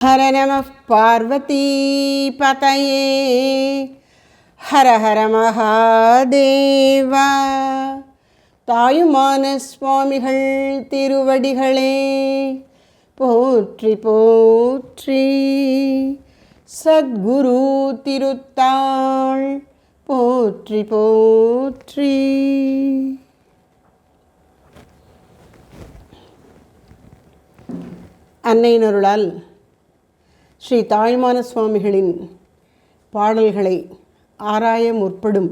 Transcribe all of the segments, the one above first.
ஹர நம பார்வதி பதயே ஹர ஹர மகாதேவா. தாயுமான சுவாமிகள் திருவடிகளே போற்றி போற்றி. சத்குரு திருத்தாள் போற்றி போற்றி. அன்னையின் அருளால் ஸ்ரீ தாயுமான சுவாமிகளின் பாடல்களை ஆராய முற்படும்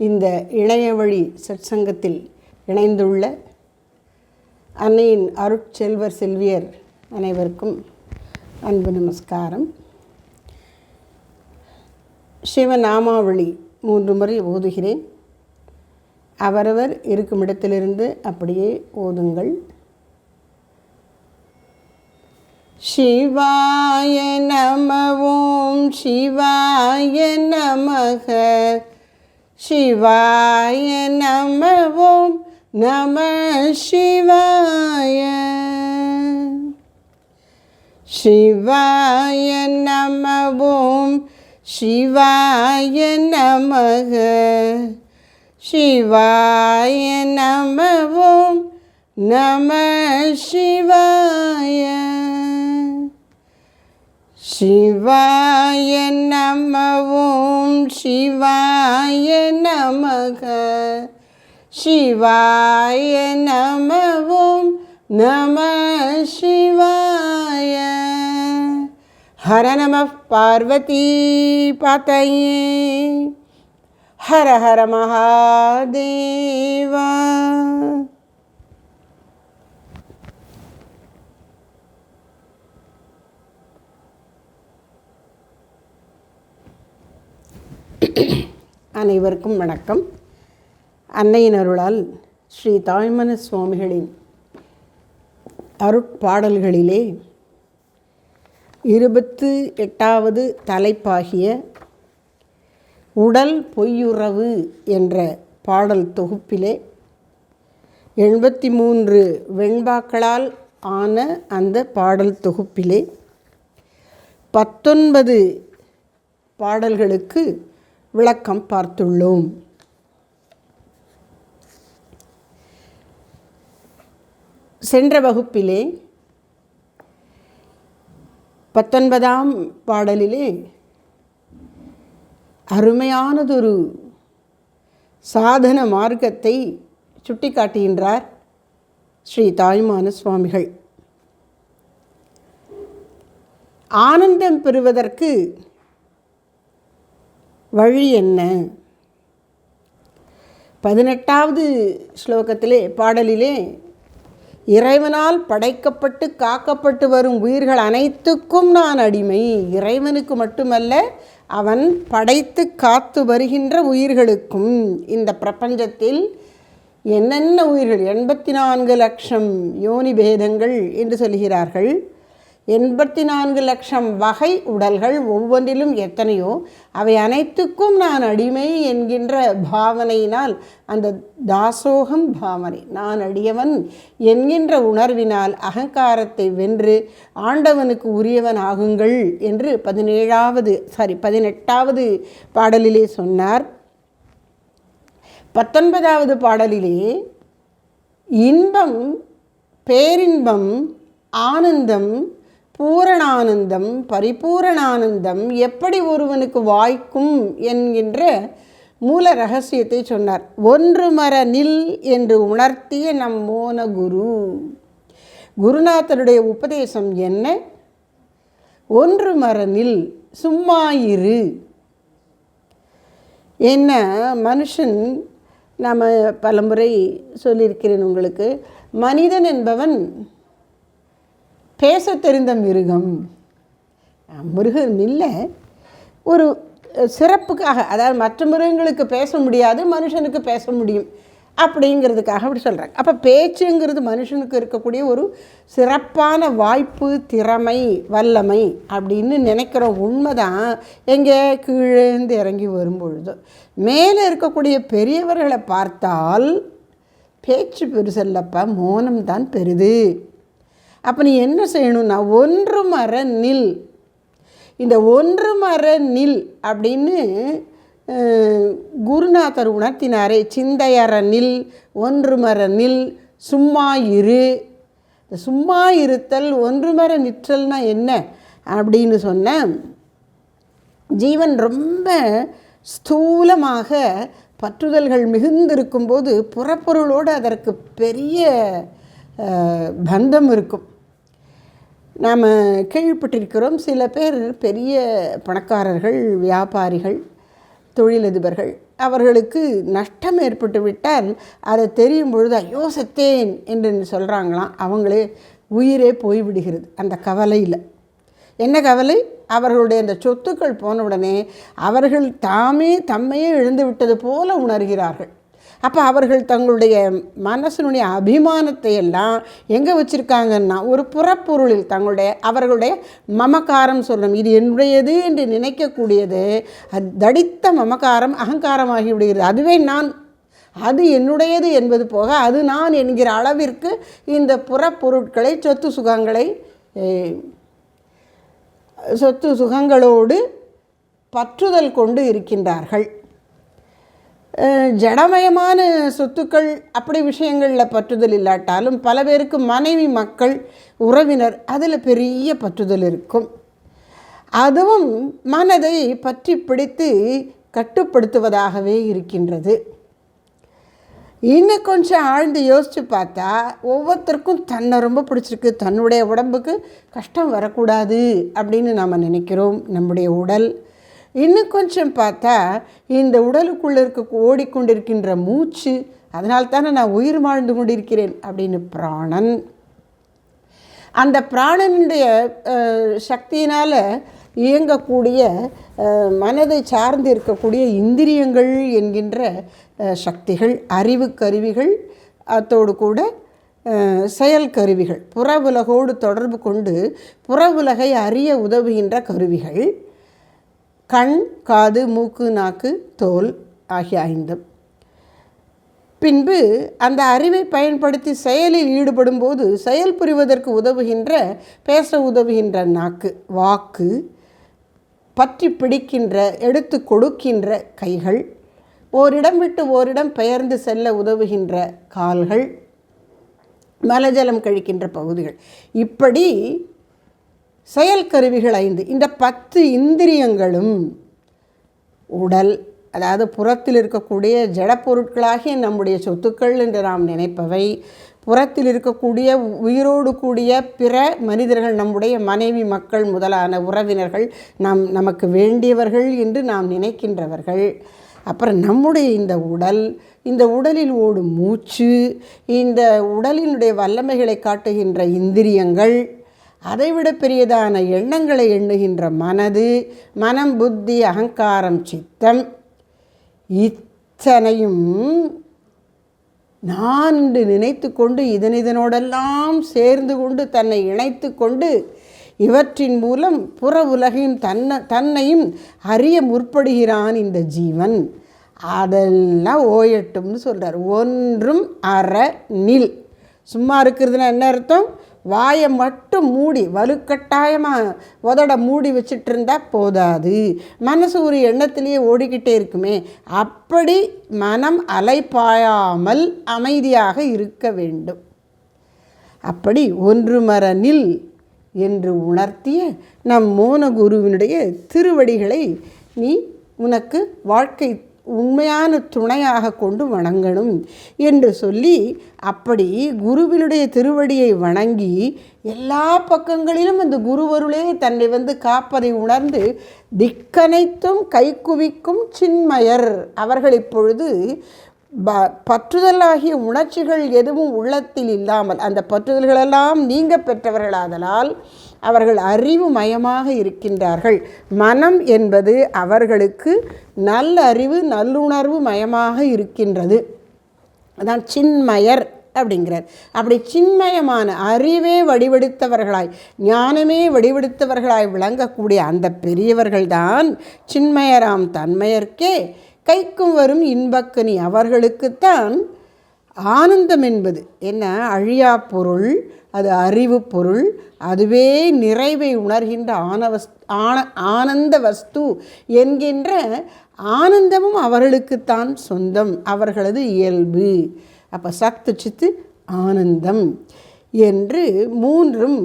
இந்த இணையவழி சற்சங்கத்தில் இணைந்துள்ள அன்னையின் அருட்செல்வர் செல்வியர் அனைவருக்கும் அன்பு நமஸ்காரம். சிவநாமாவளி 3 முறை ஓதுகிறேன். அவரவர் இருக்கும் இடத்திலிருந்து அப்படியே ஓதுங்கள். சிவாய நம ஓம் சிவாய நமக. சிவாய நம ஓம் நம சிவாய. சிவாய நம ஓம் சிவாய நமக. சிவாய நம ஓம் நம சிவாய. சிவாய நம ஓம் சிவாய நமக. சிவாய நம ஓம் நம சிவாய. ஹர நம பார்வதி பதயே ஹர ஹர மகாதேவா. அனைவருக்கும் வணக்கம். அன்னையின் அருளால் ஸ்ரீ தாயுமான சுவாமிகளின் அருட்பாடல்களிலே 28வது தலைப்பாகிய உடல் பொய்யுறவு என்ற பாடல் தொகுப்பிலே 83 வெண்பாக்களால் ஆன அந்த பாடல் தொகுப்பிலே 19 பாடல்களுக்கு விளக்கம் பார்த்துள்ளோம். சென்ற வகுப்பிலே 19ஆம் பாடலிலே அருமையானதொரு சாதன மார்க்கத்தை சுட்டிக்காட்டுகின்றார் ஸ்ரீ தாயுமான சுவாமிகள். ஆனந்தம் பெறுவதற்கு வழி என்ன? 18வது ஸ்லோகத்திலே பாடலிலே இறைவனால் படைக்கப்பட்டு காக்கப்பட்டு வரும் உயிர்கள் அனைத்துக்கும் நான் அடிமை. இறைவனுக்கு மட்டுமல்ல, அவன் படைத்து காத்து வருகின்ற உயிர்களுக்கும். இந்த பிரபஞ்சத்தில் என்னென்ன உயிர்கள் 84 லட்சம் யோனி பேதங்கள் என்று சொல்கிறார்கள். 84 லட்சம் வகை உடல்கள், ஒவ்வொன்றிலும் எத்தனையோ, அவை அனைத்துக்கும் நான் அடிமை என்கின்ற பாவனையினால், அந்த தாசோகம் பாவனை, நான் அடியவன் என்கின்ற உணர்வினால் அகங்காரத்தை வென்று ஆண்டவனுக்கு உரியவன் ஆகுங்கள் என்று 18வது பாடலிலே சொன்னார். 19வது பாடலிலே இன்பம், பேரின்பம், ஆனந்தம், பூரணானந்தம், பரிபூரணானந்தம் எப்படி ஒருவனுக்கு வாய்க்கும் என்கின்ற மூல ரகசியத்தை சொன்னார். ஒன்று மர நில் என்று உணர்த்திய நம் மோன குரு. குருநாதருடைய உபதேசம் என்ன? ஒன்று மர நில், சும்மாயிரு. என்ன மனுஷன், நம்ம பலமுறை சொல்லியிருக்கிறேன் உங்களுக்கு, மனிதன் என்பவன் பேச தெரிந்த மிருகம். மிருகம் இல்லை, ஒரு சிறப்புக்காக, அதாவது மற்ற மிருகங்களுக்கு பேச முடியாது, மனுஷனுக்கு பேச முடியும் அப்படிங்கிறதுக்காக அப்படி சொல்கிறாங்க. அப்போ பேச்சுங்கிறது மனுஷனுக்கு இருக்கக்கூடிய ஒரு சிறப்பான வாய்ப்பு, திறமை, வல்லமை அப்படின்னு நினைக்கிறோம். உண்மைதான். எங்கே கீழேந்து இறங்கி வரும்பொழுது மேலே இருக்கக்கூடிய பெரியவர்களை பார்த்தால் பேச்சு பெருசல்லப்பா, மௌனம்தான் பெரிது. அப்போ நீ என்ன செய்யணும்னா ஒன்று மர நில். இந்த ஒன்று மர நில் அப்படின்னு குருநாதர் உணர்த்தினாரே. சிந்தையற நில், ஒன்று மர நில், சும்மா இரு. சும்மா இருத்தல், ஒன்று மர நிற்றல்னா என்ன அப்படின்னு சொன்ன, ஜீவன் ரொம்ப ஸ்தூலமாக பற்றுதல்கள் மிகுந்திருக்கும்போது புறப்பொருளோடு அதற்கு பெரிய பந்தம் இருக்கும். நாம் கேள்விப்பட்டிருக்கிறோம், சில பேர் பெரிய பணக்காரர்கள், வியாபாரிகள், தொழிலதிபர்கள், அவர்களுக்கு நஷ்டம் ஏற்பட்டு விட்டால் அதை தெரியும் பொழுது ஐயோ செத்தேன் என்று சொல்கிறாங்களாம். அவங்களே உயிரே போய்விடுகிறது அந்த கவலையில். என்ன கவலை? அவர்களுடைய அந்த சொத்துக்கள் போன உடனே அவர்கள் தம்மையே இழந்து விட்டது போல உணர்கிறார்கள். அப்போ அவர்கள் தங்களுடைய மனசனுடைய அபிமானத்தை எல்லாம் எங்கே வச்சுருக்காங்கன்னா ஒரு புறப்பொருளில் அவர்களுடைய மமக்காரம் சொல்லணும். இது என்னுடையது என்று நினைக்கக்கூடியது அது தடித்த மமக்காரம் அகங்காரமாகி விடுகிறது. அதுவே நான், அது என்னுடையது என்பது போக அது நான் என்கிற அளவிற்கு இந்த புறப்பொருட்களை சொத்து சுகங்களோடு பற்றுதல் கொண்டு இருக்கின்றார்கள். ஜடமயமான சொத்துக்கள் அப்படி விஷயங்களில் பற்றுதல் இல்லாட்டாலும் பல பேருக்கு மனைவி, மக்கள், உறவினர் அதில் பெரிய பற்றுதல் இருக்கும். அதுவும் மனதை பற்றி பிடித்து கட்டுப்படுத்துவதாகவே இருக்கின்றது. இன்னும் கொஞ்சம் ஆழ்ந்து யோசித்து பார்த்தா ஒவ்வொருத்தருக்கும் தன்னை ரொம்ப பிடிச்சிருக்கு, தன்னுடைய உடம்புக்கு கஷ்டம் வரக்கூடாது அப்படின்னு நாம் நினைக்கிறோம். நம்முடைய உடல் இன்னும் கொஞ்சம் பார்த்தா இந்த உடலுக்குள்ளே ஓடிக்கொண்டிருக்கின்ற மூச்சு, அதனால்தானே நான் உயிர் வாழ்ந்து கொண்டிருக்கிறேன் அப்படின்னு பிராணன், அந்த பிராணனுடைய சக்தியினால் இயங்கக்கூடிய மனதை சார்ந்து இருக்கக்கூடிய இந்திரியங்கள் என்கின்ற சக்திகள், அறிவு கருவிகள், அதோடு கூட செயல் கருவிகள், புற உலகோடு தொடர்பு கொண்டு புற உலகை அறிய உதவுகின்ற கருவிகள், கண், காது, மூக்கு, நாக்கு, தோல் ஆகிய 5. பின்பு அந்த அறிவை பயன்படுத்தி செயலில் ஈடுபடும் போது செயல் புரிவதற்கு பேச உதவுகின்ற நாக்கு, வாக்கு, பற்றி பிடிக்கின்ற, எடுத்து கொடுக்கின்ற கைகள், ஓரிடம் விட்டு ஓரிடம் பெயர்ந்து செல்ல உதவுகின்ற கால்கள், மலஜலம் கழிக்கின்ற பகுதிகள், இப்படி செயல் கருவிகள் 5. இந்த 10 இந்திரியங்களும் உடல், அதாவது புறத்தில் இருக்கக்கூடிய ஜடப்பொருட்களாகிய நம்முடைய சொத்துக்கள் என்று நாம் நினைப்பவை, புறத்தில் இருக்கக்கூடிய உயிரோடு கூடிய பிற மனிதர்கள், நம்முடைய மனைவி, மக்கள் முதலான உறவினர்கள், நமக்கு வேண்டியவர்கள் என்று நாம் நினைக்கின்றவர்கள், அப்புறம் நம்முடைய இந்த உடலில் ஓடும் மூச்சு, இந்த உடலினுடைய வல்லமைகளை காட்டுகின்ற இந்திரியங்கள், அதைவிட பெரியதான எண்ணங்களை எண்ணுகின்ற மனம், புத்தி, அகங்காரம், சித்தம், இத்தனையும் நான் என்று நினைத்து கொண்டு இதனோடெல்லாம் சேர்ந்து கொண்டு தன்னை இணைத்து கொண்டு இவற்றின் மூலம் புற உலகையும் தன்னையும் அறிய முற்படுகிறான் இந்த ஜீவன். அதெல்லாம் ஓயட்டும்னு சொல்கிறார். ஒன்றும் அற நில். சும்மா இருக்கிறதுனா என்ன அர்த்தம்? வாயை மட்டும் மூடி வலுக்கட்டாயமாக உதட மூடி வச்சுட்டு இருந்தால் போதாது. மனசு ஒரு எண்ணத்திலேயே ஓடிக்கிட்டே இருக்குமே, அப்படி மனம் அலைப்பாயாமல் அமைதியாக இருக்க வேண்டும். அப்படி ஒன்று மர நில் என்று உணர்த்திய நம் மோன குருவினுடைய திருவடிகளை நீ உனக்கு வாழ்க்கை உண்மையான துணையாக கொண்டு வணங்கணும் என்று சொல்லி, அப்படி குருவினுடைய திருவடியை வணங்கி எல்லா பக்கங்களிலும் அந்த குருவருளே தன்னை காப்பதை உணர்ந்து திக்கனைத்தும் கைக்குவிக்கும் சின்மயர் அவர்கள் இப்பொழுது பற்றுதலாகிய உணர்ச்சிகள் எதுவும் உள்ளத்தில் இல்லாமல் அந்த பற்றுதல்களெல்லாம் நீங்க பெற்றவர்களாதலால் அவர்கள் அறிவு மயமாக இருக்கின்றார்கள். மனம் என்பது அவர்களுக்கு நல்ல அறிவு, நல்லுணர்வு மயமாக இருக்கின்றது. அதான் சின்மயர் அப்படிங்கிறார். அப்படி சின்மயமான அறிவே வடிவெடுத்தவர்களாய், ஞானமே வடிவெடுத்தவர்களாய் விளங்கக்கூடிய அந்த பெரியவர்கள்தான் சின்மயராம் தன்மையர்க்கே கைக்கும் வரும் இன்பக்கனி. அவர்களுக்குத்தான் ஆனந்தம் என்பது என்ன? அழியா பொருள், அது அறிவு பொருள், அதுவே நிறைவை உணர்கின்ற ஆனந்த வஸ்து என்கின்ற ஆனந்தமும் அவர்களுக்குத்தான் சொந்தம், அவர்களது இயல்பு. அப்போ சத்து சித்து ஆனந்தம் என்று மூன்றும்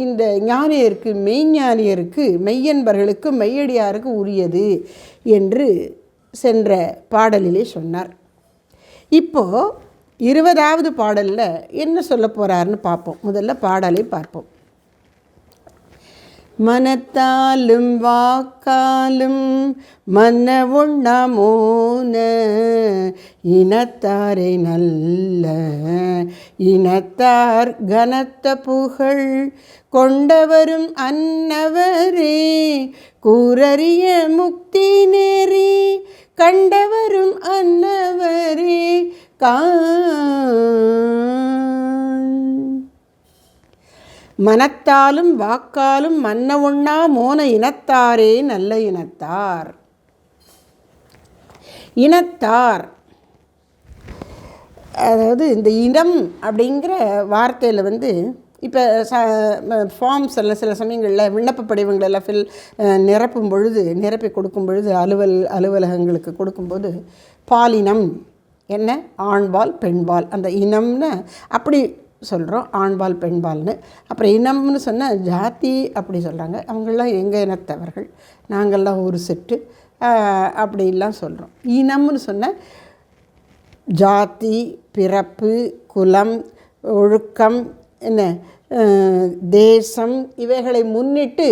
இந்த ஞானியருக்கு, மெய்ஞானியருக்கு, மெய்யன்பர்களுக்கு, மெய்யடியாருக்கு உரியது என்று சென்ற பாடலிலே சொன்னார். இப்போது 20வது பாடலில் என்ன சொல்ல போகிறாருன்னு பார்ப்போம். முதல்ல பாடலை பார்ப்போம். மனத்தாலும் வாக்காலும் மன்ன உண்ணாமோன இனத்தாரை நல்ல இனத்தார் கனத்த புகழ் கொண்டவரும் அன்னவரே கூரறிய முக்தி நேரி கண்டவரும் அன்னவரே மனத்தாலும் வாக்காலும் மன்ன ஒண்ணா மோன இனத்தாரே நல்ல இனத்தார். இனத்தார் அதாவது இந்த இனம் அப்படிங்கிற வார்த்தையில் இப்போ ஃபார்ம்ஸ் எல்லாம் சில சமயங்களில் விண்ணப்ப படிவங்களெல்லாம் நிரப்பும் பொழுது, நிரப்பி கொடுக்கும் பொழுது, அலுவலகங்களுக்கு கொடுக்கும்போது பாலினம் என்ன? ஆண்பால் பெண்பால். அந்த இனம்னு அப்படி சொல்கிறோம், ஆண்பால் பெண்பால்னு. அப்புறம் இனம்னு சொன்னால் ஜாதி அப்படி சொல்கிறாங்க. அவங்களாம் எங்கள் இனத்தவர்கள், நாங்கள்லாம் ஒரு செட்டு அப்படிலாம் சொல்கிறோம். இனம்னு சொன்னால் ஜாதி, பிறப்பு, குலம், ஒழுக்கம், என்ன தேசம் இவைகளை முன்னிட்டு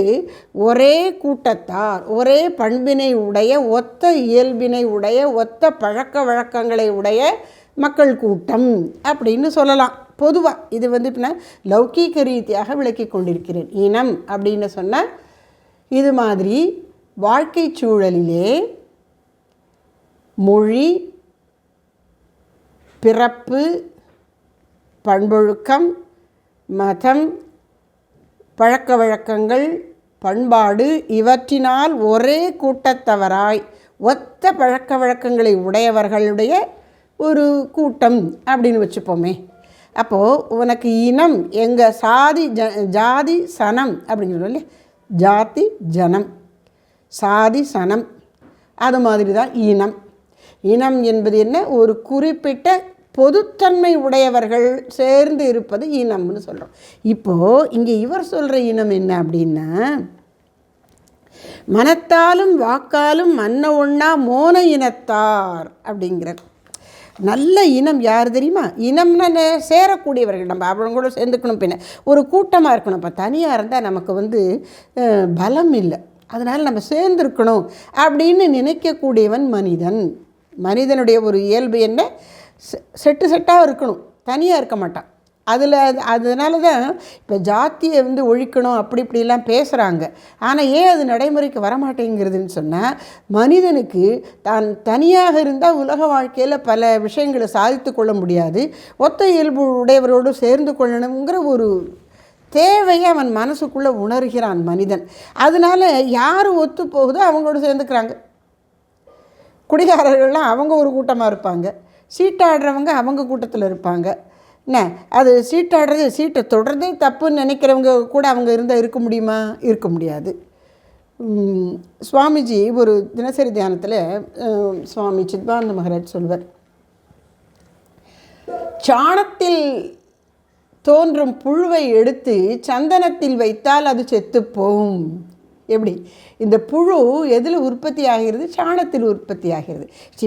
ஒரே கூட்டத்தார், ஒரே பண்பினை உடைய, ஒத்த இயல்பினை உடைய, ஒத்த பழக்க வழக்கங்களை உடைய மக்கள் கூட்டம் அப்படின்னு சொல்லலாம். பொதுவாக இது இப்போ லௌகீக ரீதியாக விளக்கி கொண்டிருக்கிறேன். இனம் அப்படின்னு சொன்னால் இது மாதிரி வாழ்க்கை சூழலிலே மொழி, பிறப்பு, பண்பொழுக்கம், மதம், பழக்க வழக்கங்கள், பண்பாடு இவற்றினால் ஒரே கூட்டத்தவராய் ஒத்த பழக்க வழக்கங்களை உடையவர்களுடைய ஒரு கூட்டம் அப்படின்னு வச்சுப்போமே. அப்போது உனக்கு இனம் எங்கள் ஜாதி சனம் அப்படின்னு சொல்லுவோம் இல்லையா? ஜாதி ஜனம், சாதி சனம், அது மாதிரி தான் இனம். இனம் என்பது என்ன? ஒரு குறிப்பிட்ட பொதுத்தன்மை உடையவர்கள் சேர்ந்து இருப்பது இனம்னு சொல்கிறோம். இப்போது இங்கே இவர் சொல்கிற இனம் என்ன அப்படின்னா, மனத்தாலும் வாக்காலும் மன்ன ஒண்ணா மோன இனத்தார் அப்படிங்கிறார். நல்ல இனம் யார் தெரியுமா? இனம்னு சேரக்கூடியவர்கள், நம்ம அவங்க கூட சேர்ந்துக்கணும். பின்ன ஒரு கூட்டமாக இருக்கணும். இப்போ தனியாக இருந்தால் நமக்கு பலம் இல்லை, அதனால் நம்ம சேர்ந்துருக்கணும் அப்படின்னு நினைக்கக்கூடியவன் மனிதன். மனிதனுடைய ஒரு இயல்பு என்ன? செட்டாக இருக்கணும், தனியாக இருக்க மாட்டான். அதனால தான் இப்போ ஜாத்தியை ஒழிக்கணும் அப்படி இப்படிலாம் பேசுகிறாங்க. ஆனால் ஏன் அது நடைமுறைக்கு வரமாட்டேங்கிறதுன்னு சொன்னால், மனிதனுக்கு தான் தனியாக இருந்தால் உலக வாழ்க்கையில் பல விஷயங்களை சாதித்து கொள்ள முடியாது. ஒத்த இயல்பு உடையவரோடு சேர்ந்து கொள்ளணுங்கிற ஒரு தேவையை அவன் மனசுக்குள்ளே உணர்கிறான் மனிதன். அதனால் யார் ஒத்து போகுதோ அவங்களோட சேர்ந்துக்கிறாங்க. குடிகாரர்கள்லாம் அவங்க ஒரு கூட்டமாக இருப்பாங்க, சீட்டாடுறவங்க அவங்க கூட்டத்தில் இருப்பாங்க. என்ன அது சீட்டாடுறது, சீட்டை தொடர்றதே தப்புன்னு நினைக்கிறவங்க கூட அவங்க இருந்தால் இருக்க முடியுமா? இருக்க முடியாது. சுவாமிஜி ஒரு தினசரி தியானத்தில் சுவாமி சித்பானந்த மகாராஜ் சொல்வார், சாணத்தில் தோன்றும் புழுவை எடுத்து சந்தனத்தில் வைத்தால் அது செத்துப்போம். எப்படி? இந்த புழு எதில் உற்பத்தி ஆகிறது? சாணத்தில் உற்பத்தி ஆகிறது.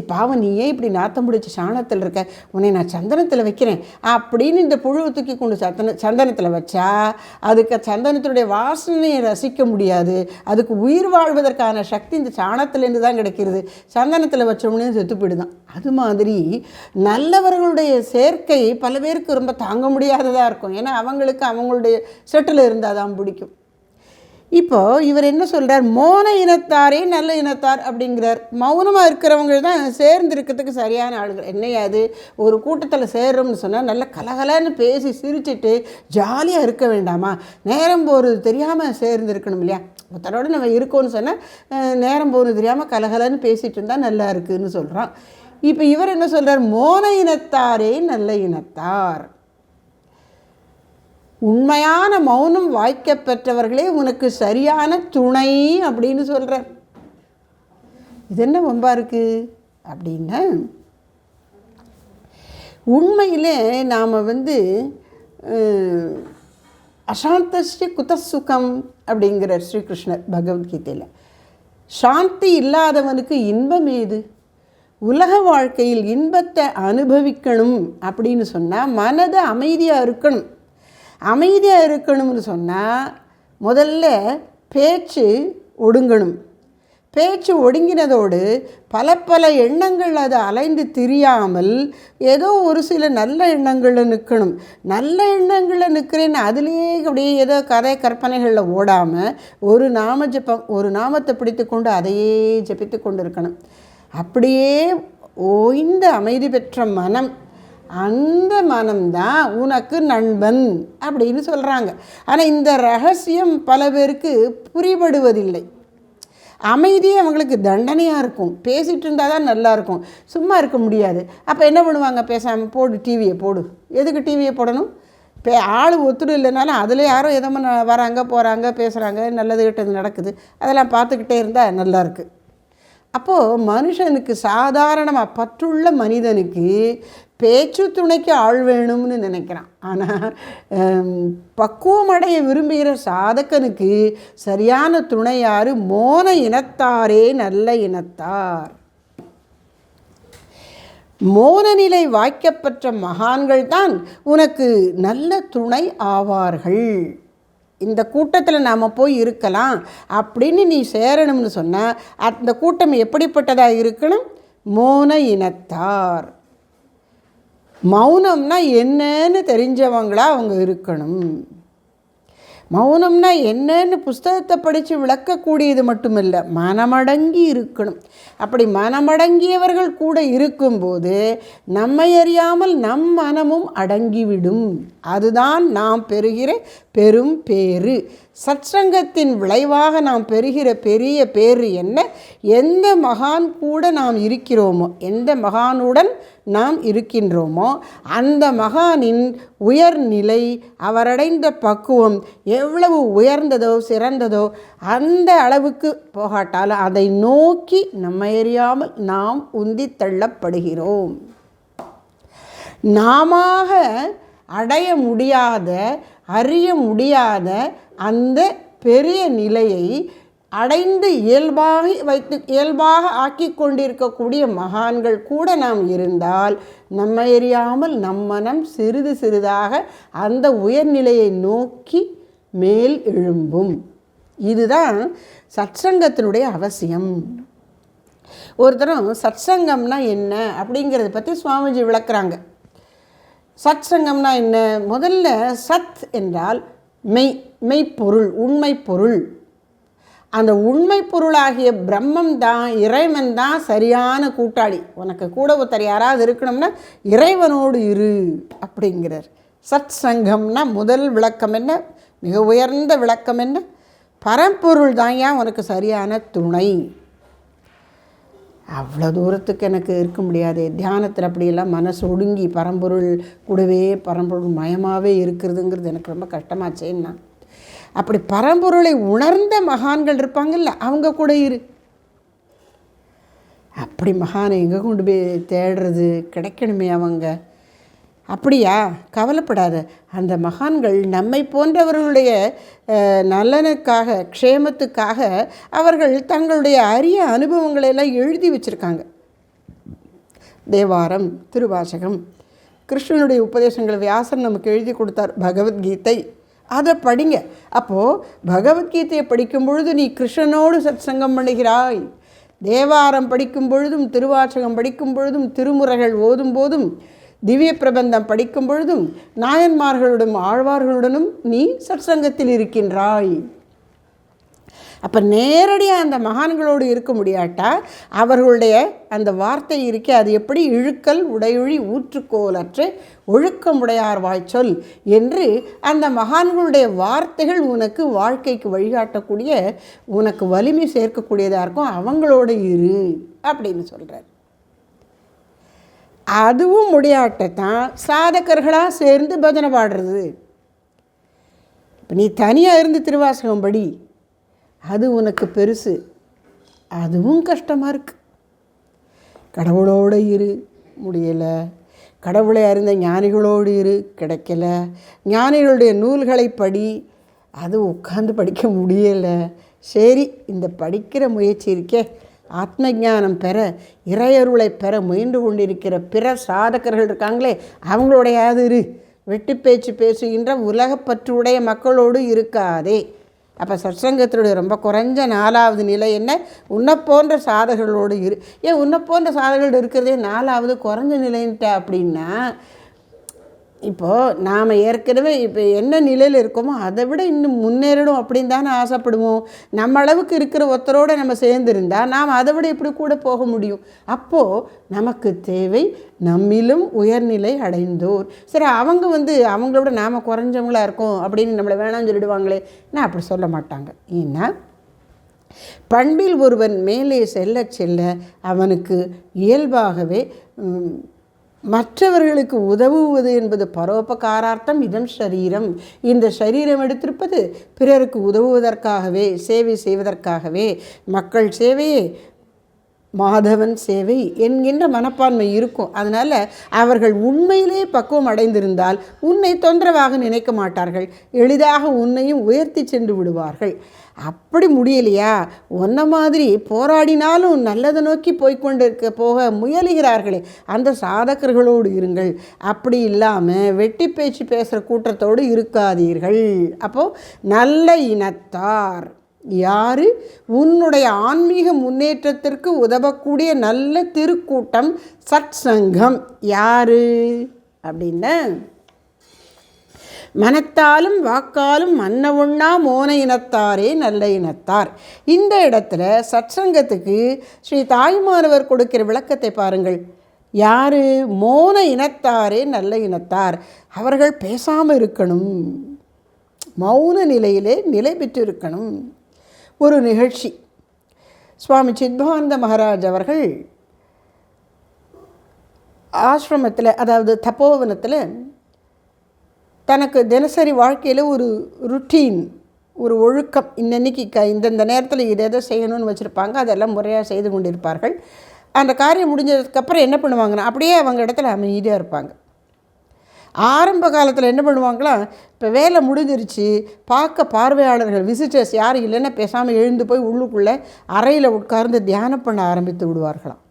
பாவம், நீ ஏன் இப்படி நாத்தம் பிடிச்சி சாணத்தில் இருக்க, உன்னை நான் சந்தனத்தில் வைக்கிறேன் அப்படின்னு இந்த புழுவை தூக்கி கொண்டு சந்தனத்தில் வச்சா அதுக்கு சந்தனத்தினுடைய வாசனையை ரசிக்க முடியாது. அதுக்கு உயிர் வாழ்வதற்கான சக்தி இந்த சாணத்திலேருந்து தான் கிடைக்கிறது. சந்தனத்தில் வச்சோம்னே செத்து போயிடுதான். அது மாதிரி நல்லவர்களுடைய சேர்க்கை பல பேருக்கு ரொம்ப தாங்க முடியாததாக இருக்கும். ஏன்னா அவங்களுக்கு அவங்களுடைய செட்டில் இருந்தால் தான் பிடிக்கும். இப்போது இவர் என்ன சொல்கிறார்? மோன இனத்தாரே நல்ல இனத்தார் அப்படிங்கிறார். மௌனமாக இருக்கிறவங்க தான் சேர்ந்து இருக்கிறதுக்கு சரியான ஆளுகள். என்னையாது ஒரு கூட்டத்தில் சேர்றோம்னு சொன்னால் நல்ல கலகலன்னு பேசி சிரிச்சுட்டு ஜாலியாக இருக்க வேண்டாமா? நேரம் போகிறது தெரியாமல் சேர்ந்து இருக்கணும் இல்லையா? ஒருத்தரோடு நம்ம இருக்கோன்னு சொன்னால் நேரம் போகிறது தெரியாமல் கலகலன்னு பேசிகிட்டு இருந்தால் நல்லா இருக்குதுன்னு சொல்கிறான். இப்போ இவர் என்ன சொல்கிறார்? மோன இனத்தாரே நல்ல இனத்தார். உண்மையான மௌனம் வாய்க்க பெற்றவர்களே உனக்கு சரியான துணை அப்படின்னு சொல்கிறார். இது என்ன வம்பா இருக்குது அப்படின்னா, உண்மையிலே நாம் அசாந்தஸ்ய குதசுகம் அப்படிங்கிற ஸ்ரீகிருஷ்ணர் பகவத்கீதையில். சாந்தி இல்லாதவனுக்கு இன்பம் ஏது? உலக வாழ்க்கையில் இன்பத்தை அனுபவிக்கணும் அப்படின்னு சொன்னால் மனதை அமைதியாக இருக்கணும். அமைதியாக இருக்கணும்னு சொன்னால் முதல்ல பேச்சு ஒடுங்கணும். பேச்சு ஒடுங்கினதோடு பல பல எண்ணங்கள் அது அலைந்து திரியாமல் ஏதோ ஒரு சில நல்ல எண்ணங்களில் நிற்கணும். நல்ல எண்ணங்களில் நிற்கிறேன்னு அதுலேயே அப்படியே ஏதோ கதை கற்பனைகளில் ஓடாமல் ஒரு நாம ஜபம், ஒரு நாமத்தை பிடித்து கொண்டு அதையே ஜபித்து கொண்டு இருக்கணும். அப்படியே ஓய்ந்த அமைதி பெற்ற மனம், அந்த மனம்தான் உனக்கு நண்பன் அப்படின்னு சொல்கிறாங்க. ஆனால் இந்த ரகசியம் பல பேருக்கு புரிபடுவதில்லை. அமைதியே அவங்களுக்கு தண்டனையாக இருக்கும். பேசிகிட்டு இருந்தால் தான் நல்லாயிருக்கும், சும்மா இருக்க முடியாது. அப்போ என்ன பண்ணுவாங்க? பேசாமல் போடு, டிவியை போடு. எதுக்கு டிவியை போடணும்? ஆள் ஒத்துடு இல்லைனாலும் அதில் யாரோ எதோ வராங்க போகிறாங்க பேசுகிறாங்க, நல்லது கெட்டது நடக்குது, அதெல்லாம் பார்த்துக்கிட்டே இருந்தால் நல்லாயிருக்கு. அப்போது மனுஷனுக்கு சாதாரணமாக பற்றுள்ள மனிதனுக்கு பேச்சு துணைக்கு ஆள் வேணும்னு நினைக்கிறான். ஆனால் பக்குவமடைய விரும்புகிற சாதகனுக்கு சரியான துணை யார்? மோன இனத்தாரே நல்ல இனத்தார். மோன நிலை வாய்க்கப்பெற்ற மகான்கள் தான் உனக்கு நல்ல துணை ஆவார்கள். இந்த கூட்டத்தில் நாம் போய் இருக்கலாம் அப்படின்னு நீ சேரணும்னு சொன்னால் அந்த கூட்டம் எப்படிப்பட்டதாக இருக்கணும்? மோன இனத்தார். மௌனம்னா என்னன்னு தெரிஞ்சவங்களா அவங்க இருக்கணும். மௌனம்னா என்னன்னு புஸ்தகத்தை படித்து விளக்கக்கூடியது மட்டுமில்லை, மனமடங்கி இருக்கணும். அப்படி மனமடங்கியவர்கள் கூட இருக்கும்போது நம்மை அறியாமல் நம் மனமும் அடங்கிவிடும். அதுதான் நாம் பெறுகிற பெரும் பேறு. சத்சங்கத்தின் விளைவாக நாம் பெறுகிற பெரிய பேறு என்ன? எந்த மகான் கூட நாம் இருக்கிறோமோ, எந்த மகானுடன் நாம் இருக்கின்றோமோ அந்த மகானின் உயர்நிலை, அவரடைந்த பக்குவம் எவ்வளவு உயர்ந்ததோ சிறந்ததோ அந்த அளவுக்கு போகாட்டாலும் அதை நோக்கி நம்மை அறியாமல் நாம் உந்தி தள்ளப்படுகிறோம். நாம அடைய முடியாத, அறிய முடியாத அந்த பெரிய நிலையை அடைந்து இயல்பாக ஆக்கி கொண்டிருக்கக்கூடிய மகான்கள் கூட நாம் இருந்தால் நம்மை அறியாமல் நம் மனம் சிறிது சிறிதாக அந்த உயர்நிலையை நோக்கி மேல் எழும்பும். இதுதான் சத்சங்கத்தினுடைய அவசியம். ஒரு தரம் சத்சங்கம்னா என்ன அப்படிங்கிறத பற்றி சுவாமிஜி விளக்குறாங்க. சத்சங்கம்னா என்ன? முதல்ல சத் என்றால் மெய்ப்பொருள், உண்மை பொருள். அந்த உண்மை பொருளாகிய பிரம்மம் தான், இறைவன் தான் சரியான கூட்டாளி. உனக்கு கூட ஒருத்தர் யாராவது இருக்கணும்னா இறைவனோடு இரு அப்படிங்கிறார். சத் சங்கம்னா முதல் விளக்கம் என்ன? மிக உயர்ந்த விளக்கம் என்ன? பரம்பொருள் தான் ஏன் உனக்கு சரியான துணை. அவ்வளோ தூரத்துக்கு எனக்கு இருக்க முடியாது. தியானத்தில் அப்படியெல்லாம் மனசு ஒடுங்கி பரம்பொருள் கூடவே பரம்பொருள் மயமாகவே இருக்கிறதுங்கிறது எனக்கு ரொம்ப கஷ்டமாச்சேன்னா, அப்படி பரம்பொருளை உணர்ந்த மகான்கள் இருப்பாங்கல்ல, அவங்க கூட இரு. அப்படி மகானை எங்கே கொண்டு போய் தேடுறது? கிடைக்கணுமே அவங்க. அப்படியா? கவலைப்படாத. அந்த மகான்கள் நம்மை போன்றவர்களுடைய நலனுக்காக, க்ஷேமத்துக்காக அவர்கள் தங்களுடைய அரிய அனுபவங்களெல்லாம் எழுதி வச்சுருக்காங்க. தேவாரம், திருவாசகம், கிருஷ்ணனுடைய உபதேசங்கள் வியாசர் நமக்கு எழுதி கொடுத்தார். பகவத்கீதை, அதை படிங்க. அப்போது பகவத்கீதையை படிக்கும் பொழுது நீ கிருஷ்ணனோடு சத்சங்கம் பண்ணுகிறாய். தேவாரம் படிக்கும் பொழுதும், திருவாசகம் படிக்கும் பொழுதும், திருமுறைகள் ஓதும் போதும், திவ்ய பிரபந்தம் படிக்கும் பொழுதும் நாயன்மார்களுடன் ஆழ்வார்களுடனும் நீ சத்சங்கத்தில் இருக்கின்றாய். அப்போ நேரடியாக அந்த மகான்களோடு இருக்க முடியாட்டா அவர்களுடைய அந்த வார்த்தை இருக்கே, அது எப்படி இழுக்கல் உடையொழி ஊற்றுக்கோலற்று ஒழுக்கமுடையார் வாய்ச்சொல் என்று அந்த மகான்களுடைய வார்த்தைகள் உனக்கு வாழ்க்கைக்கு வழிகாட்டக்கூடிய, உனக்கு வலிமை சேர்க்கக்கூடியதாக இருக்கும். அவங்களோட இரு அப்படின்னு சொல்கிறார். அதுவும் முடியாட்டத்தான் சாதகர்களாக சேர்ந்து பஜனை பாடுறது. இப்போ நீ தனியாக இருந்து திருவாசகம் படி, அது உனக்கு பெருசு, அதுவும் கஷ்டமாக இருக்குது. கடவுளோடு இரு, முடியலை. கடவுளை அறிந்த ஞானிகளோடு இரு, கிடைக்கல. ஞானிகளுடைய நூல்களை படி, அது உட்காந்து படிக்க முடியலை. சரி, இந்த படிக்கிற முயற்சி இருக்கே, ஆத்ம ஞானம் பெற, இறையருளை பெற முயன்று கொண்டிருக்கிற பிற சாதகர்கள் இருக்காங்களே, அவங்களோடையாவது இரு. வெட்டி பேச்சு பேசுகின்ற உலகப்பற்றுடைய மக்களோடு இருக்காதே. அப்போ சத்சங்கத்தினுடைய ரொம்ப குறைஞ்ச 4வது நிலை என்ன? உன்னை போன்ற சாதகர்களோடு இரு. ஏன் உன்னை போன்ற சாதகர்கள் இருக்கிறதே 4வது குறைஞ்ச நிலைன்ட்டா அப்படின்னா, இப்போது நாம் ஏற்கனவே இப்போ என்ன நிலையில் இருக்கோமோ அதை விட இன்னும் முன்னேறணும் அப்படின்னு தானே ஆசைப்படுவோம். நம்ம அளவுக்கு இருக்கிற ஒருத்தரோடு நம்ம சேர்ந்துருந்தால் நாம் அதை விட இப்படி கூட போக முடியும். அப்போது நமக்கு தேவை நம்மிலும் உயர்நிலை அடைந்தோர். சரி, அவங்க அவங்களோட நாம் குறைஞ்சவங்களாக இருக்கோம் அப்படின்னு நம்மளை வேணாம்னு சொல்லிடுவாங்களே, நான் அப்படி சொல்ல மாட்டாங்க. ஏன்னா பண்பில் ஒருவன் மேலே செல்ல செல்ல அவனுக்கு இயல்பாகவே மற்றவர்களுக்கு உதவுவது என்பது பரோபகாரார்த்தம் இதம் சரீரம். இந்த சரீரம் எடுத்திருப்பது பிறருக்கு உதவுவதற்காகவே, சேவை செய்வதற்காகவே. மக்கள் சேவையே மாதவன் சேவை என்கின்ற மனப்பான்மை இருக்கும். அதனால் அவர்கள் உண்மையிலே பக்குவம் அடைந்திருந்தால் உன்னை தொந்தரவாக நினைக்க மாட்டார்கள், எளிதாக உன்னையும் உயர்த்தி சென்று விடுவார்கள். அப்படி முடியலையா, ஒன்றை மாதிரி போராடினாலும் நல்லதை நோக்கி போக முயலுகிறார்களே, அந்த சாதகர்களோடு இருங்கள். அப்படி இல்லாமல் வெட்டி பேச்சு பேசுகிற கூட்டத்தோடு இருக்காதீர்கள். அப்போது நல்ல இனத்தார் யார்? உன்னுடைய ஆன்மீக முன்னேற்றத்திற்கு உதவக்கூடிய நல்ல திருக்கூட்டம் சத்சங்கம். யார் அப்படின்னா, மனத்தாலும் வாக்காலும் மன்ன ஒண்ணா மோன இனத்தாரே நல்ல இனத்தார். இந்த இடத்துல சத்சங்கத்துக்கு ஸ்ரீ தாய்மானவர் கொடுக்கிற விளக்கத்தை பாருங்கள். யார்? மோன இனத்தாரே நல்ல இனத்தார். அவர்கள் பேசாமல் இருக்கணும், மௌன நிலையிலே நிலை பெற்று இருக்கணும். ஒரு நிகழ்ச்சி, சுவாமி சித்பவானந்த மகாராஜ் அவர்கள் ஆசிரமத்தில், அதாவது தபோவனத்தில், தனக்கு தினசரி வாழ்க்கையில் ஒரு ருட்டீன், ஒரு ஒழுக்கம், இன்னன்னைக்கு இந்தந்த நேரத்தில் இதை எதை செய்யணும்னு வச்சுருப்பாங்க. அதெல்லாம் முறையாக செய்து கொண்டிருப்பார்கள். அந்த காரியம் முடிஞ்சதுக்கப்புறம் என்ன பண்ணுவாங்கன்னா, அப்படியே அவங்க இடத்துல அமைதியாக இருப்பாங்க. ஆரம்ப காலத்தில் என்ன பண்ணுவாங்களாம், இப்போ வேலை முடிஞ்சிருச்சு, பார்வையாளர்கள் விசிட்டர்ஸ் யாரும் இல்லைன்னா பேசாமல் எழுந்து போய் உள்ளுக்குள்ளே அறையில் உட்கார்ந்து தியானம் பண்ண ஆரம்பித்து விடுவார்களாம்.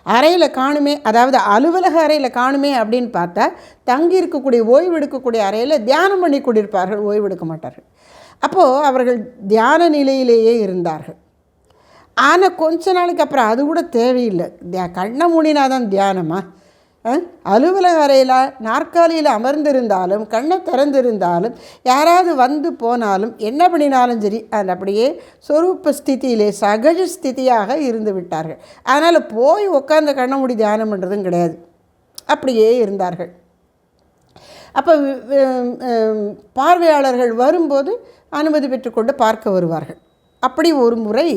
அறையில் காணுமே, அதாவது அலுவலக அறையில் காணுமே அப்படின்னு பார்த்தா, தங்கி இருக்கக்கூடிய ஓய்வு எடுக்கக்கூடிய அறையில் தியானம் பண்ணி கொண்டிருப்பார்கள், ஓய்வு எடுக்க மாட்டார்கள். அப்போது அவர்கள் தியான நிலையிலேயே இருந்தார்கள். ஆனால் கொஞ்ச நாளைக்கு அப்புறம் அது கூட தேவையில்லை, கண்ணை மூடினாதான் தியானமா? அலுவலக அறையில் நாற்காலியில் அமர்ந்திருந்தாலும் கண்ணை திறந்திருந்தாலும் யாராவது வந்து போனாலும் என்ன பண்ணினாலும் சரி, அது அப்படியே சொரூப ஸ்திதியிலே சகஜ ஸ்திதியாக இருந்து விட்டார்கள். அதனால் போய் உட்கார்ந்து கண்ணை மூடி தியானம் பண்ணுறதும் கிடையாது, அப்படியே இருந்தார்கள். அப்போ பார்வையாளர்கள் வரும்போது அனுமதி பெற்றுக்கொண்டு பார்க்க வருவார்கள். அப்படி ஒரு முறை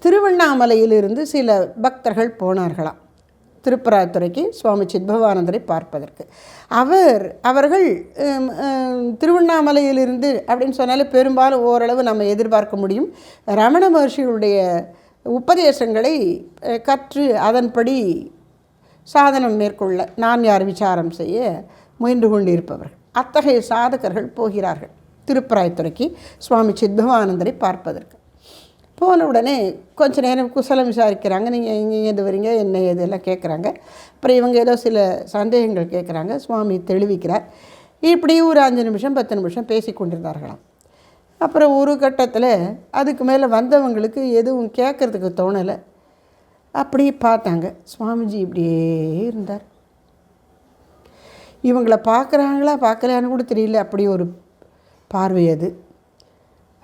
திருவண்ணாமலையிலிருந்து சில பக்தர்கள் போனார்களாம் திருப்பராத்துறைக்கு சுவாமி சித்பவானந்தரை பார்ப்பதற்கு. அவர்கள் திருவண்ணாமலையிலிருந்து அப்படின்னு சொன்னாலே பெரும்பாலும் ஓரளவு நம்ம எதிர்பார்க்க முடியும், ரமண மகர்ஷிகளுடைய உபதேசங்களை கற்று அதன்படி சாதனம் மேற்கொள்ள நான் யார் விசாரம் செய்ய முயன்று கொண்டிருப்பவர்கள். அத்தகைய சாதகர்கள் போகிறார்கள் திருப்பராய்த்துறைக்கு சுவாமி சித்பவானந்தரை பார்ப்பதற்கு. போன உடனே கொஞ்சம் நேரம் குசலம் விசாரிக்கிறாங்க. நீங்கள் எங்கேருந்து வரீங்க, என்ன இதெல்லாம் கேட்குறாங்க. அப்புறம் இவங்க ஏதோ சில சந்தேகங்கள் கேட்குறாங்க. சுவாமி தெளிவிக்கிறார். இப்படி ஒரு 5 நிமிஷம் 10 நிமிஷம் பேசி கொண்டிருந்தார்களாம். அப்புறம் ஒரு கட்டத்தில் அதுக்கு மேலே வந்தவங்களுக்கு எதுவும் கேட்குறதுக்கு தோணலை. அப்படியே பார்த்தாங்க. சுவாமிஜி இப்படியே இருந்தார். இவங்களை பார்க்குறாங்களா பார்க்கலான்னு கூட தெரியல, அப்படி ஒரு பார்வை அது.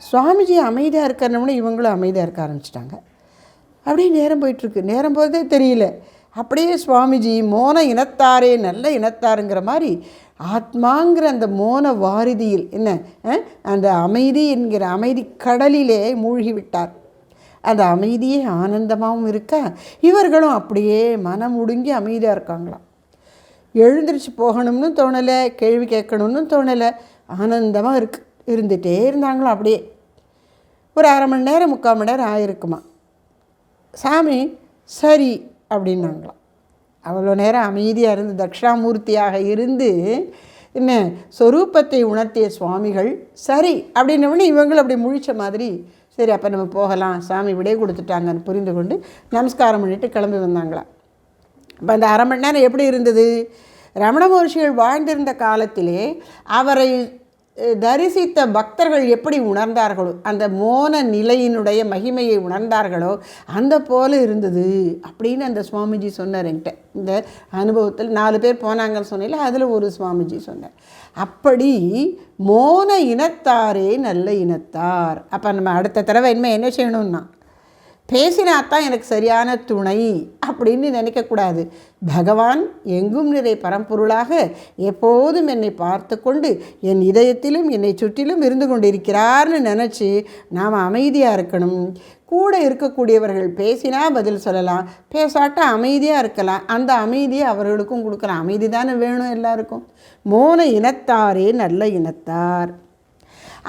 சுவாமிஜி அமைதியாக இருக்கிறனோடனே இவங்களும் அமைதியாக இருக்க ஆரம்பிச்சிட்டாங்க. அப்படியே நேரம் போயிட்டுருக்கு. நேரம் போகிறதே தெரியல. அப்படியே சுவாமிஜி மோன இனத்தாரே நல்ல இனத்தாருங்கிற மாதிரி ஆத்மாங்கிற அந்த மோன வாரிதியில் என்ன அந்த அமைதி என்கிற அமைதி கடலிலே மூழ்கி விட்டார். அந்த அமைதியே ஆனந்தமாகவும் இருக்க இவர்களும் அப்படியே மனம் ஒடுங்கி அமைதியாக இருக்காங்களாம். எழுந்திரிச்சு போகணும்னு தோணலை, கேள்வி கேட்கணும்னு தோணலை, ஆனந்தமாக இருந்துகிட்டே இருந்தாங்களாம். அப்படியே ஒரு அரை மணி நேரம் 3/4 மணி நேரம் ஆகிருக்குமா. சாமி சரி அப்படின்னாங்களாம். அவ்வளோ நேரம் அமைதியாக இருந்து தட்சிணாமூர்த்தியாக இருந்து என்ன சொரூபத்தை உணர்த்திய சுவாமிகள் சரி அப்படின்னோடனே இவங்களும் அப்படி முழித்த மாதிரி, சரி அப்போ நம்ம போகலாம், சாமி விடை கொடுத்துட்டாங்கன்னு புரிந்து கொண்டு நமஸ்காரம் பண்ணிட்டு கிளம்பி வந்தாங்களாம். அப்போ அந்த அரை மணி நேரம் எப்படி இருந்தது? ரமண மகர்ஷிகள் வாழ்ந்திருந்த காலத்திலே அவரை தரிசித்த பக்தர்கள் எப்படி உணர்ந்தார்களோ, அந்த மோன நிலையினுடைய மகிமையை உணர்ந்தார்களோ அந்த போல இருந்தது அப்படின்னு அந்த சுவாமிஜி சொன்னார் என்கிட்ட. இந்த அனுபவத்தில் 4 பேர் போனாங்கன்னு சொன்னீங்களா, அதில் ஒரு சுவாமிஜி சொன்னார். அப்படி மோன இனத்தாரே நல்ல இனத்தார். அப்போ நம்ம அடுத்த தடவை இனிமேல் என்ன செய்யணும்னா, பேசினாத்தான் எனக்கு சரியான துணை அப்படின்னு நினைக்கக்கூடாது. பகவான் எங்கும் நிறை பரம்பொருளாக எப்போதும் என்னை பார்த்து கொண்டு என் இதயத்திலும் என்னை சுற்றிலும் இருந்து கொண்டிருக்கிறார்னு நினச்சி நாம் அமைதியாக இருக்கணும். கூட இருக்கக்கூடியவர்கள் பேசினா பதில் சொல்லலாம், பேசாட்டா அமைதியாக இருக்கலாம். அந்த அமைதியை அவர்களுக்கும் கொடுக்கலாம். அமைதி தானே வேணும் எல்லாருக்கும். மோன இனத்தாரே நல்ல இனத்தார்.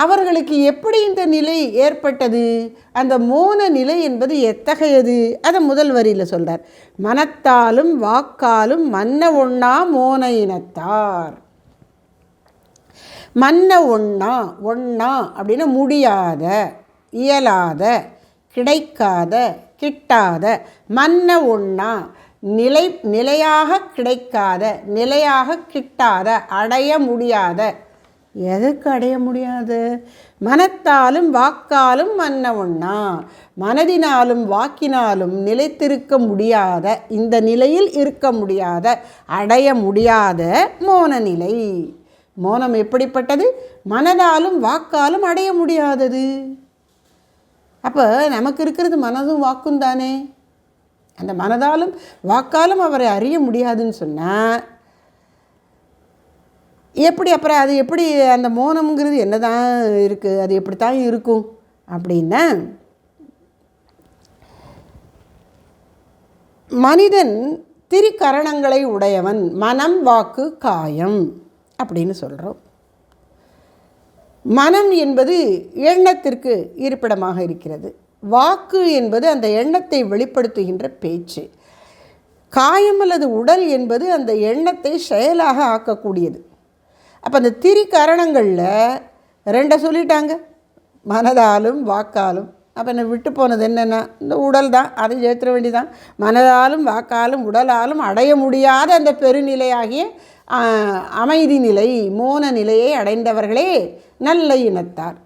அவர்களுக்கு எப்படி இந்த நிலை ஏற்பட்டது? அந்த மோன நிலை என்பது எத்தகையது? அதை முதல் வரியில் சொல்கிறார். மனத்தாலும் வாக்காலும் மன்ன ஒண்ணா மோன இனத்தார். மன்ன ஒண்ணா அப்படின்னா முடியாத, இயலாத, கிடைக்காத, கிட்டாத. மன்ன ஒண்ணா நிலையாக கிடைக்காத, நிலையாக கிட்டாத, அடைய முடியாத. எதுக்கு அடைய முடியாது? மனத்தாலும் வாக்காலும் மன்ன ஒண்ணா, மனதினாலும் வாக்கினாலும் நிலைத்திருக்க முடியாத, இந்த நிலையில் இருக்க முடியாத, அடைய முடியாத மோன நிலை. மோனம் எப்படிப்பட்டது? மனதாலும் வாக்காலும் அடைய முடியாதது. அப்போ நமக்கு இருக்கிறது மனதும் வாக்கும் தானே. அந்த மனதாலும் வாக்காலும் அவரை அறிய முடியாதுன்னு சொன்னால் எப்படி? அப்புறம் அது எப்படி? அந்த மோனம்ங்கிறது என்ன தான் இருக்குது? அது எப்படி தான் இருக்கும் அப்படின்னா, மனிதன் திரிகரணங்களை உடையவன். மனம் வாக்கு காயம் அப்படின்னு சொல்கிறோம். மனம் என்பது எண்ணத்திற்கு இருப்பிடமாக இருக்கிறது. வாக்கு என்பது அந்த எண்ணத்தை வெளிப்படுத்துகின்ற பேச்சு. காயம் அல்லது உடல் என்பது அந்த எண்ணத்தை செயலாக ஆக்கக்கூடியது. அப்போ அந்த திரிகரணங்களில் 2 சொல்லிட்டாங்க, மனதாலும் வாக்காலும். அப்போ என்ன விட்டு போனது என்னென்னா இந்த உடல் தான், அதை ஏற்ற வேண்டிதான். மனதாலும் வாக்காலும் உடலாலும் அடைய முடியாத அந்த பெருநிலையாகிய அமைதி நிலை, மோன நிலையை அடைந்தவர்களே நல்ல இனத்தார்.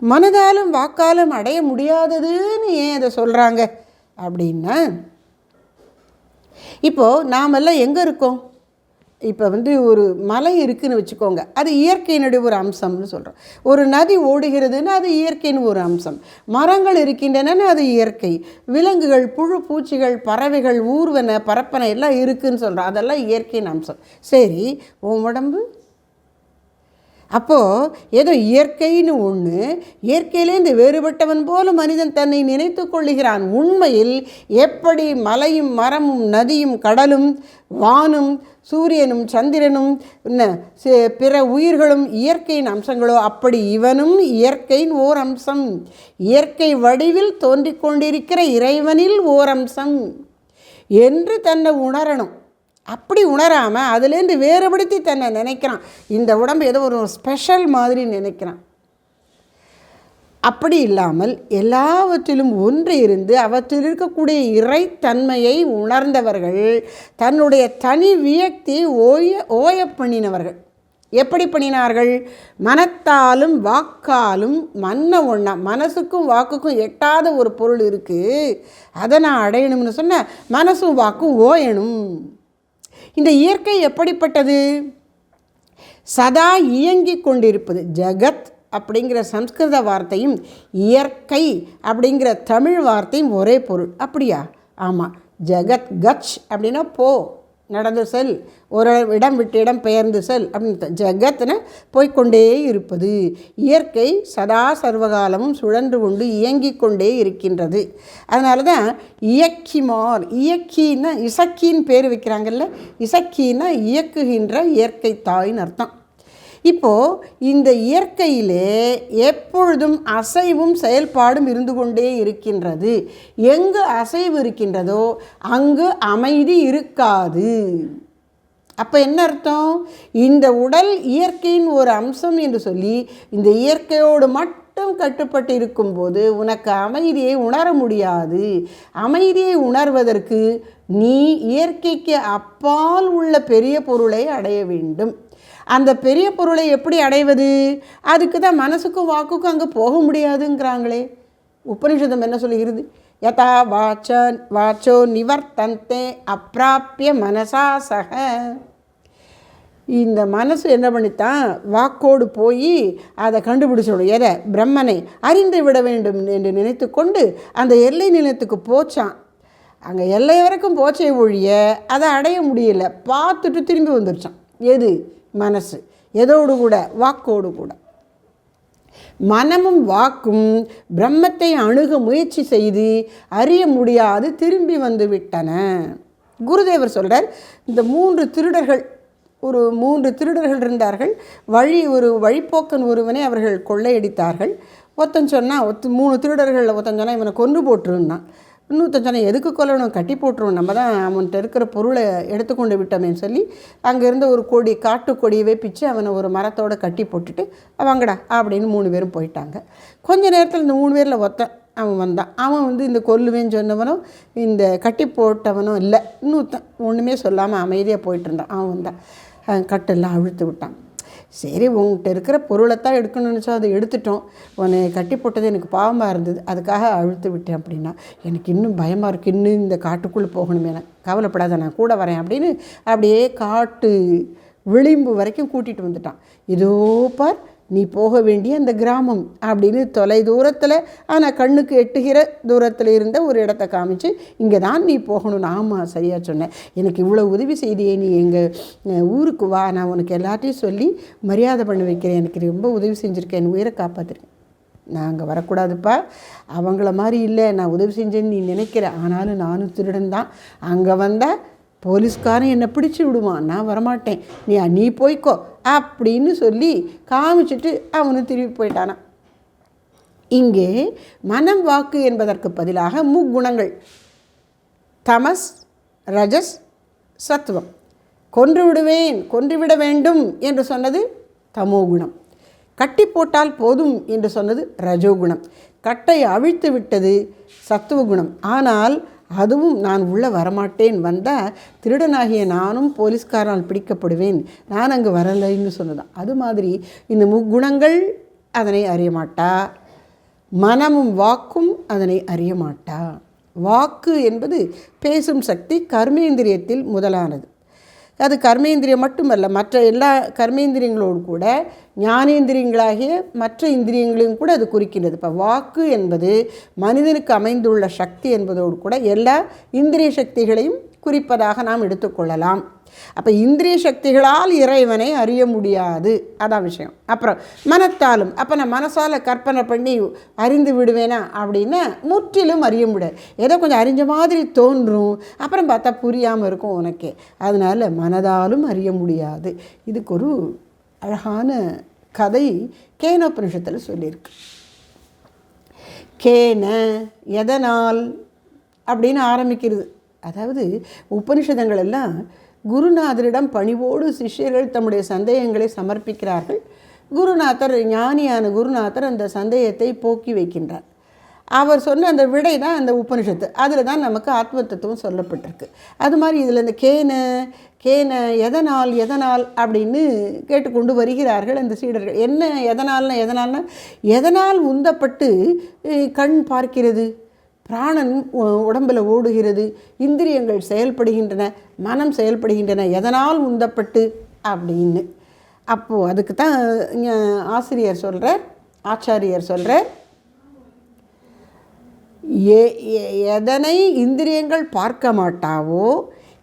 மனதாலும் வாக்காலும் அடைய முடியாததுன்னு ஏன் அதை சொல்கிறாங்க அப்படின்னா, இப்போது நாமெல்லாம் எங்கே இருக்கோம்? இப்போ ஒரு மலை இருக்குதுன்னு வச்சுக்கோங்க, அது இயற்கையினுடைய ஒரு அம்சம்னு சொல்கிறோம். ஒரு நதி ஓடுகிறதுன்னு அது இயற்கையின் ஒரு அம்சம். மரங்கள் இருக்கின்றன, அது இயற்கை. விலங்குகள், புழு பூச்சிகள், பறவைகள், ஊர்வன பரப்பனை எல்லாம் இருக்குதுன்னு சொல்கிறோம், அதெல்லாம் இயற்கையின் அம்சம். சரி, உன் உடம்பு அப்போது ஏதோ இயற்கைன்னு ஒன்று, இயற்கையிலேருந்து வேறுபட்டவன் போல மனிதன் தன்னை நினைத்து கொள்ளுகிறான். உண்மையில் எப்படி மலையும் மரமும் நதியும் கடலும் வானும் சூரியனும் சந்திரனும் பிற உயிர்களும் இயற்கையின் அம்சங்களோ, அப்படி இவனும் இயற்கையின் ஓர் அம்சம். இயற்கை வடிவில் தோன்றிக் கொண்டிருக்கிற இறைவனில் ஓர் அம்சம் என்று தன்னை உணரணும். அப்படி உணராமல் அதுலேருந்து வேறுபடுத்தி தன்னை நினைக்கிறான். இந்த உடம்பு ஏதோ ஒரு ஸ்பெஷல் மாதிரி நினைக்கிறான். அப்படி இல்லாமல் எல்லாவற்றிலும் ஒன்று இருந்து அவற்றில் இருக்கக்கூடிய இறைத்தன்மையை உணர்ந்தவர்கள், தன்னுடைய தனி வியக்தி ஓய பண்ணினவர்கள். எப்படி பண்ணினார்கள்? மனத்தாலும் வாக்காலும் மன்ன ஒண்ணா. மனசுக்கும் வாக்குக்கும் எட்டாத ஒரு பொருள் இருக்குது, அதை நான் அடையணும்னு சொன்ன மனசும் வாக்கும் ஓயணும். இந்த இயற்கை எப்படிப்பட்டது? சதா இயங்கி கொண்டிருப்பது. ஜகத் அப்படிங்கிற சம்ஸ்கிருத வார்த்தையும் இயற்கை அப்படிங்கிற தமிழ் வார்த்தையும் ஒரே பொருள். அப்படியா? ஆமாம். ஜகத் கச் அப்படின்னா போ, நடந்து செல், ஒரு இடம் விட்டு இடம் பெயர்ந்து செல் அப்படின்னு. ஜகத்னு போய்கொண்டே இருப்பது. இயற்கை சதா சர்வகாலமும் சுழன்று கொண்டு இயங்கிக் கொண்டே இருக்கின்றது. அதனால தான் இயக்கிமார், இயக்கின்னா இசக்கின்னு பேர் வைக்கிறாங்கல்ல, இசக்கின்னா இயக்குகின்ற இயற்கை தாயின்னு அர்த்தம். இப்போது இந்த இயற்கையிலே எப்பொழுதும் அசைவும் செயல்பாடும் இருந்து கொண்டே இருக்கின்றது. எங்கு அசைவு இருக்கின்றதோ அங்கு அமைதி இருக்காது. அப்போ என்ன அர்த்தம்? இந்த உடல் இயற்கையின் ஒரு அம்சம் என்று சொல்லி இந்த இயற்கையோடு மட்டும் கட்டுப்பட்டு இருக்கும்போது உனக்கு அமைதியை உணர முடியாது. அமைதியை உணர்வதற்கு நீ இயற்கைக்கு அப்பால் உள்ள பெரிய பொருளை அடைய வேண்டும். அந்த பெரிய பொருளை எப்படி அடைவது? அதுக்கு தான் மனசுக்கும் வாக்குக்கும் அங்கே போக முடியாதுங்கிறாங்களே. உபனிஷதம் என்ன சொல்லுகிறது? யதா வாச்சோ நிவர்த்தந்தே அப்பிராப்பிய மனசா சக. இந்த மனசு என்ன பண்ணித்தான்? வாக்கோடு போய் அதை கண்டுபிடிச்சிடும். எதை? பிரம்மனை அறிந்து விட வேண்டும் என்று நினைத்து கொண்டு அந்த எல்லை நிலையத்துக்கு போச்சான். அங்கே எல்லை வரைக்கும் போச்சே ஒழிய அதை அடைய முடியல. பார்த்துட்டு திரும்பி வந்துருச்சான். எது? மனசு. எதோடு கூட? வாக்கோடு கூட. மனமும் வாக்கும் பிரம்மத்தை அணுக முயற்சி செய்து அறிய முடியாது திரும்பி வந்து விட்டன. குருதேவர் சொல்கிறார், இந்த 3 திருடர்கள் இருந்தார்கள். ஒரு வழிப்போக்கன் ஒருவனை அவர்கள் கொள்ளையடித்தார்கள். ஒருத்தன் சொன்னால் 3 திருடர்களில் ஒருத்தன் சொன்னால் இவனை கொன்று போட்டுருந்தான். இன்னொருத்தன் சொன்னால் எதுக்கு கொல்லணும், கட்டி போட்டுருவோம், நம்ம தான் அவன்கிட்ட இருக்கிற பொருளை எடுத்துக்கொண்டு விட்டோமேன்னு சொல்லி அங்கே இருந்த ஒரு காட்டுக்கொடியவே பிச்சு அவனை ஒரு மரத்தோடு கட்டி போட்டுட்டு வாங்கடா அப்படின்னு 3 பேரும் போயிட்டாங்க. கொஞ்ச நேரத்தில் இந்த 3 பேரில் அவன் வந்தான். அவன் இந்த கொல்லுவேன்னு சொன்னவனும் இந்த கட்டி போட்டவனும் இல்லை. இன்னொருத்தன் ஒன்றுமே சொல்லாமல் அமைதியாக போயிட்டு இருந்தான். அவன் வந்தான், கட்டெல்லாம் அழுத்து விட்டான். சரி, உங்கள்கிட்ட இருக்கிற பொருளைத்தான் எடுக்கணும்னு நினச்சா அதை எடுத்துட்டோம், உன்னை கட்டி போட்டது எனக்கு பாவமாக இருந்தது, அதுக்காக அழுத்து விட்டேன் அப்படின்னா. எனக்கு இன்னும் பயமாக இருக்குது, இன்னும் இந்த காட்டுக்குள்ளே போகணுமே, எனக்கு கவலைப்படாத, நான் கூட வரேன் அப்படின்னு அப்படியே காட்டு விளிம்பு வரைக்கும் கூட்டிகிட்டு வந்துட்டான். இதோ பார், நீ போக வேண்டிய அந்த கிராமம் அப்படின்னு தொலை தூரத்தில் ஆனால் கண்ணுக்கு எட்டுகிற தூரத்தில் இருந்த ஒரு இடத்த காமிச்சு, இங்கே தான் நீ போகணும். ஆமாம், சரியாக சொன்னேன், எனக்கு இவ்வளோ உதவி செய்தியே, நீ எங்கள் ஊருக்கு வா, நான் உனக்கு எல்லாத்தையும் சொல்லி மரியாதை பண்ண வைக்கிறேன், எனக்கு ரொம்ப உதவி செஞ்சுருக்கேன், என் உயிரை காப்பாற்றிருக்கேன். நான் அங்கே வரக்கூடாதுப்பா, அவங்கள மாதிரி இல்லை, நான் உதவி செஞ்சேன்னு நீ நினைக்கிற, ஆனாலும் நானும் திருடன் தான். அங்கே வந்தால் போலீஸ்காரன் என்னை பிடிச்சி விடுவான், நான் வரமாட்டேன், நீ போய்க்கோ அப்படின்னு சொல்லி காமிச்சிட்டு அவனு திரும்பி போயிட்டானான். இங்கே மனம் வாக்கு என்பதற்கு பதிலாக முக்குணங்கள், தமஸ், ரஜஸ், சத்துவம். கொன்றுவிட வேண்டும் என்று சொன்னது தமோகுணம். கட்டி போட்டால் போதும் என்று சொன்னது ரஜோகுணம். கட்டை அவிழ்த்து விட்டது சத்துவகுணம். ஆனால் அதுவும் நான் உள்ளே வரமாட்டேன், வந்தால் திருடனாகிய நானும் போலீஸ்காரனால் பிடிக்கப்படுவேன், நான் அங்கே வரலைன்னு சொன்னதான். அது மாதிரி இந்த முக்குணங்கள் அதனை அறியமாட்டா, மனமும் வாக்கும் அதனை அறியமாட்டா. வாக்கு என்பது பேசும் சக்தி, கர்மேந்திரியத்தில் முதலானது. அது கர்மேந்திரியம் மட்டுமல்ல, மற்ற எல்லா கர்மேந்திரியங்களோடு கூட ஞானேந்திரியங்களாகிய மற்ற இந்திரியங்களையும் கூட அது குறிக்கின்றது. இப்போ வாக்கு என்பது மனிதனுக்கு அமைந்துள்ள சக்தி என்பதோடு கூட எல்லா இந்திரிய சக்திகளையும் குறிப்பதாக நாம் எடுத்துக்கொள்ளலாம். அப்போ இந்திரிய சக்திகளால் இறைவனை அறிய முடியாது, அதான் விஷயம். அப்புறம் மனத்தாலும், அப்போ நான் மனசால் கற்பனை பண்ணி அறிந்து விடுவேனா அப்படின்னா முற்றிலும் அறிய முடியாது. ஏதோ கொஞ்சம் அறிஞ்ச மாதிரி தோன்றும், அப்புறம் பார்த்தா புரியாமல் இருக்கும் உனக்கே. அதனால் மனதாலும் அறிய முடியாது. இதுக்கு ஒரு அழகான கதை கேனோபனிஷத்தில் சொல்லியிருக்கு. கேன, எதனால் அப்படின்னு ஆரம்பிக்கிறது. அதாவது உபனிஷதங்கள் எல்லாம் குருநாதரிடம் பணிவோடு சிஷ்யர்கள் தம்முடைய சந்தேகங்களை சமர்ப்பிக்கிறார்கள். குருநாதர், ஞானியான குருநாதர் அந்த சந்தேகத்தை போக்கி வைக்கின்றார். அவர் சொன்ன அந்த விடை தான் அந்த உபனிஷத்து. அதில் தான் நமக்கு ஆத்ம தத்துவம் சொல்லப்பட்டிருக்கு. அது மாதிரி இதில் இந்த கேன எதனால் அப்படின்னு கேட்டுக்கொண்டு வருகிறார்கள் அந்த சீடர்கள். என்ன எதனால்னா எதனால் உந்தப்பட்டு கண் பார்க்கிறது, பிராணன் உடம்பில் ஓடுகிறது, இந்திரியங்கள் செயல்படுகின்றன, மனம் செயல்படுகின்றன, எதனால் உந்தப்பட்டு அப்படின்னு. அப்போது அதுக்கு தான் ஆச்சாரியர் சொல்கிறார், எதனை இந்திரியங்கள் பார்க்க மாட்டாவோ,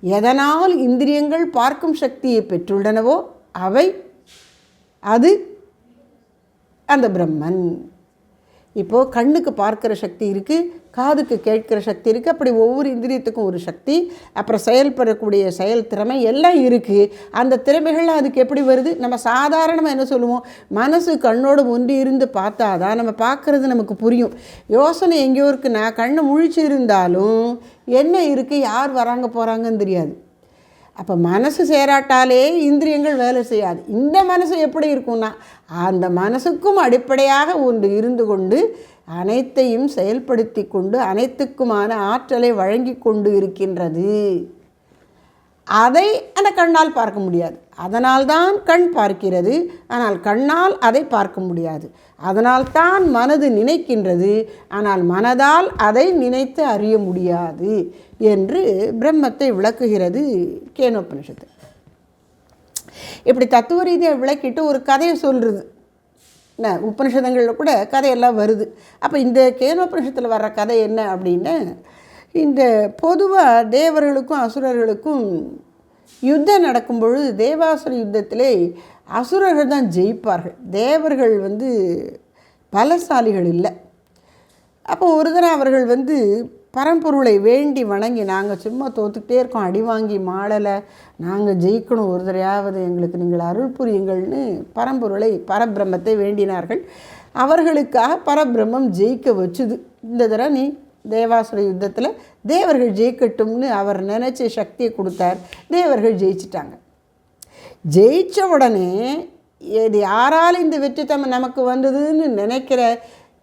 எதனால் இந்திரியங்கள் பார்க்கும் சக்தியை பெற்றுள்ளனவோ அது அந்த பிரம்மன். இப்போது கண்ணுக்கு பார்க்குற சக்தி இருக்குது, காதுக்கு கேட்கிற சக்தி இருக்குது, அப்படி ஒவ்வொரு இந்திரியத்துக்கும் ஒரு சக்தி, அப்புறம் செயல்படக்கூடிய செயல் திறமை எல்லாம் இருக்குது. அந்த திறமைகள்லாம் அதுக்கு எப்படி வருது? நம்ம சாதாரணமாக என்ன சொல்லுவோம், மனசு கண்ணோடு ஒன்றி இருந்து பார்த்தா தான் நம்ம பார்க்குறது நமக்கு புரியும். யோசனை எங்கேயோ இருக்குது, நான் கண்ணை முழிச்சு இருந்தாலும் என்ன இருக்குது, யார் வராங்க போகிறாங்கன்னு தெரியாது. அப்போ மனசு சேராட்டாலே இந்திரியங்கள் வேலை செய்யாது. இந்த மனசு எப்படி இருக்கும்னா, அந்த மனசுக்கும் அடிப்படையாக ஒன்று இருந்து கொண்டு அனைத்தையும் செயல்படுத்தி கொண்டு அனைத்துக்குமான ஆற்றலை வழங்கி கொண்டு இருக்கின்றது. அதை அந்த கண்ணால் பார்க்க முடியாது. அதனால்தான் கண் பார்க்கிறது, ஆனால் கண்ணால் அதை பார்க்க முடியாது. அதனால்தான் மனது நினைக்கின்றது, ஆனால் மனதால் அதை நினைத்து அறிய முடியாது என்று பிரம்மத்தை விளக்குகிறது கேனோபனிஷத்து. இப்படி தத்துவ ரீதியாக விளக்கிட்டு ஒரு கதையை சொல்கிறது. உபனிஷதங்களில் கூட கதையெல்லாம் வருது. அப்போ இந்த கேனோபனிஷத்தில் வர்ற கதை என்ன அப்படின்னா, இந்த பொதுவாக தேவர்களுக்கும் அசுரர்களுக்கும் யுத்தம் நடக்கும் பொழுது தேவாசுர யுத்தத்திலே அசுரர்கள் தான் ஜெயிப்பார்கள். தேவர்கள் பலசாலிகள் இல்லை. அப்போ ஒரு தடவை அவர்கள் பரம்பொருளை வேண்டி வணங்கி, நாங்கள் சும்மா தோத்துக்கிட்டே இருக்கோம், அடி வாங்கி மாளலை, நாங்கள் ஜெயிக்கணும், ஒரு தடையாவது எங்களுக்கு நீங்கள் அருள் புரியுங்கள்னு பரம்பொருளை பரபிரம்மத்தை வேண்டினார்கள். அவர்களுக்காக பரபிரம்மம் ஜெயிக்க வச்சுது. இந்த தடவை நீ தேவாசுர யுத்தத்தில் தேவர்கள் ஜெயிக்கட்டும்னு அவர் நினச்ச சக்தியை கொடுத்தார். தேவர்கள் ஜெயிச்சிட்டாங்க. ஜெயித்த உடனே இது யாரால் இந்த வெற்றி நமக்கு வந்ததுன்னு நினைக்கிற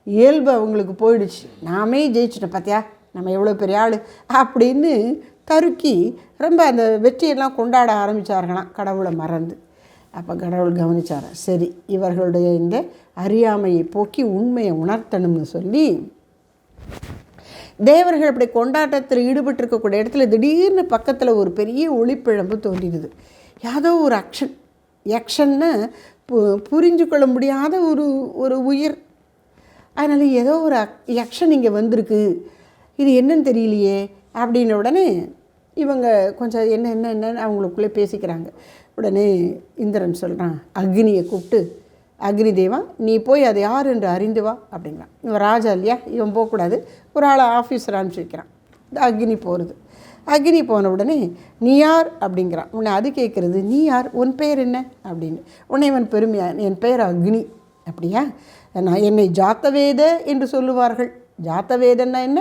இயல்பு அவங்களுக்கு போயிடுச்சு. நாமே ஜெயிச்சிட்டோம், பார்த்தியா நம்ம எவ்வளோ பெரிய ஆள் அப்படின்னு தருக்கி ரொம்ப அந்த வெற்றியெல்லாம் கொண்டாட ஆரம்பித்தார்களாம், கடவுளை மறந்து. அப்போ கடவுள் கவனித்தார், சரி இவர்களுடைய இந்த அறியாமையை போக்கி உண்மையை உணர்த்தணும்னு சொல்லி தேவர்கள் அப்படி கொண்டாட்டத்தில் ஈடுபட்டிருக்கக்கூடிய இடத்துல திடீர்னு பக்கத்தில் ஒரு பெரிய ஒளிப்பிழம்பு தோன்றிடுது. ஏதோ ஒரு யக்ஷன்னு புரிஞ்சு கொள்ள முடியாத ஒரு உயிர். அதனால் ஏதோ ஒரு யக்ஷன் இங்கே வந்திருக்கு, இது என்னன்னு தெரியலையே அப்படின்ன உடனே இவங்க கொஞ்சம் என்னன்னு அவங்களுக்குள்ளே பேசிக்கிறாங்க. உடனே இந்திரன் சொல்கிறான், அக்னியை கூப்பிட்டு, அக்னி தேவா நீ போய் அது யார் என்று அறிந்து வா அப்படிங்கிறான். இவன் ராஜா இல்லையா, இவன் போகக்கூடாது, ஒரு ஆளை ஆஃபீஸர் அனுப்பிச்சிருக்கிறான். இந்த அக்னி போகிறது. அக்னி போன உடனே நீ யார் அப்படிங்கிறான். உன்னை அது கேட்குறது, நீ யார், உன் பெயர் என்ன அப்படின்னு. உடனே இவன் பெருமையா, என் பெயர் அக்னி. அப்படியா, நான் என்னை ஜாத்தவேத என்று சொல்லுவார்கள். ஜாத்தவேதன்னா என்ன,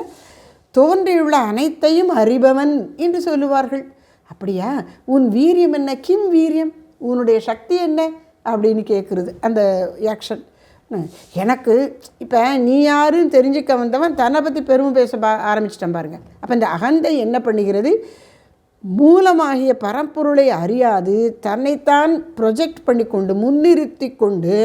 தோன்றியுள்ள அனைத்தையும் அறிபவன் என்று சொல்லுவார்கள். அப்படியா, உன் வீரியம் என்ன, கிம் வீரியம், உன்னுடைய சக்தி என்ன அப்படின்னு கேட்குறது அந்த ஆக்ஷன். எனக்கு இப்போ நீ யாருன்னு தெரிஞ்சுக்க வந்தவன் தன்னை பற்றி பெருமை பேச ஆரம்பிச்சிட்டான் பாருங்கள். அப்போ இந்த அகந்தை என்ன பண்ணுகிறது, மூலமாகிய பரம்பொருளை அறியாது தன்னைத்தான் ப்ரொஜெக்ட் பண்ணி கொண்டு முன்னிறுத்தி கொண்டு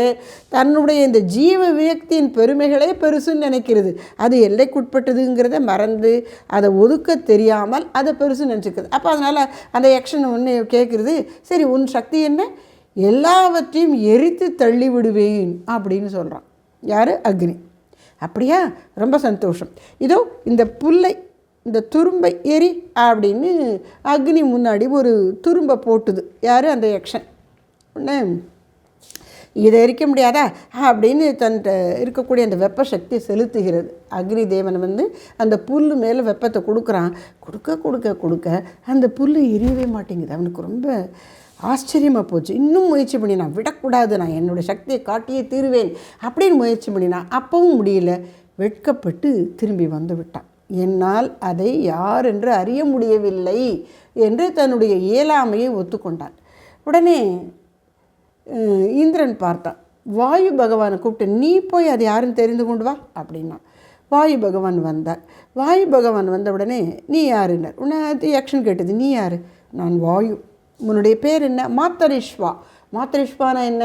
தன்னுடைய இந்த ஜீவ வியக்தியின் பெருமைகளே பெருசுன்னு நினைக்கிறது. அது எல்லைக்குட்பட்டதுங்கிறத மறந்து அதை ஒதுக்க தெரியாமல் அதை பெருசுன்னு நினச்சிக்கிறது. அப்போ அதனால் அந்த ஆக்ஷன் ஒன்று கேட்குறது, சரி உன் சக்தி என்ன, எல்லாவற்றையும் எரித்து தள்ளி விடுவேன் அப்படின்னு சொல்கிறான். யார், அக்னி. அப்படியா, ரொம்ப சந்தோஷம், இதோ இந்த புல்லை இந்த துரும்பை எரி அப்படின்னு அக்னி முன்னாடி ஒரு துரும்பை போட்டுது. யார், அந்த யக்ஷன். உடனே இதை எரிக்க முடியாதா அப்படின்னு தன்கிட்ட இருக்கக்கூடிய அந்த வெப்ப சக்தி செலுத்துகிறது. அக்னி தேவன் அந்த புல் மேலே வெப்பத்தை கொடுக்குறான். கொடுக்க அந்த புல் எரியவே மாட்டேங்குது. அவனுக்கு ரொம்ப ஆச்சரியமாக போச்சு. இன்னும் முயற்சி பண்ணினான், விடக்கூடாது, நான் என்னோடய சக்தியை காட்டியே தீருவேன் அப்படின்னு முயற்சி பண்ணினான். அப்பவும் முடியல. வெட்கப்பட்டு திரும்பி வந்து விட்டான். என்னால் அதை யார் என்று அறிய முடியவில்லை என்று தன்னுடைய இயலாமையை ஒத்துக்கொண்டான். உடனே இந்திரன் பார்த்தான். வாயு பகவானை கூப்பிட்டு, நீ போய் அது யாருன்னு தெரிந்து கொண்டு வா அப்படின்னா. வாயு பகவான் வந்தார். வாயு பகவான் வந்த உடனே நீ யாருன்னார். உடனே அது ஆக்ஷன் கேட்டது, நீ யார், நான் வாயு. உன்னுடைய பேர் என்ன, மாத்தரிஷ்வா. மாத்தரிஷ்வானா என்ன,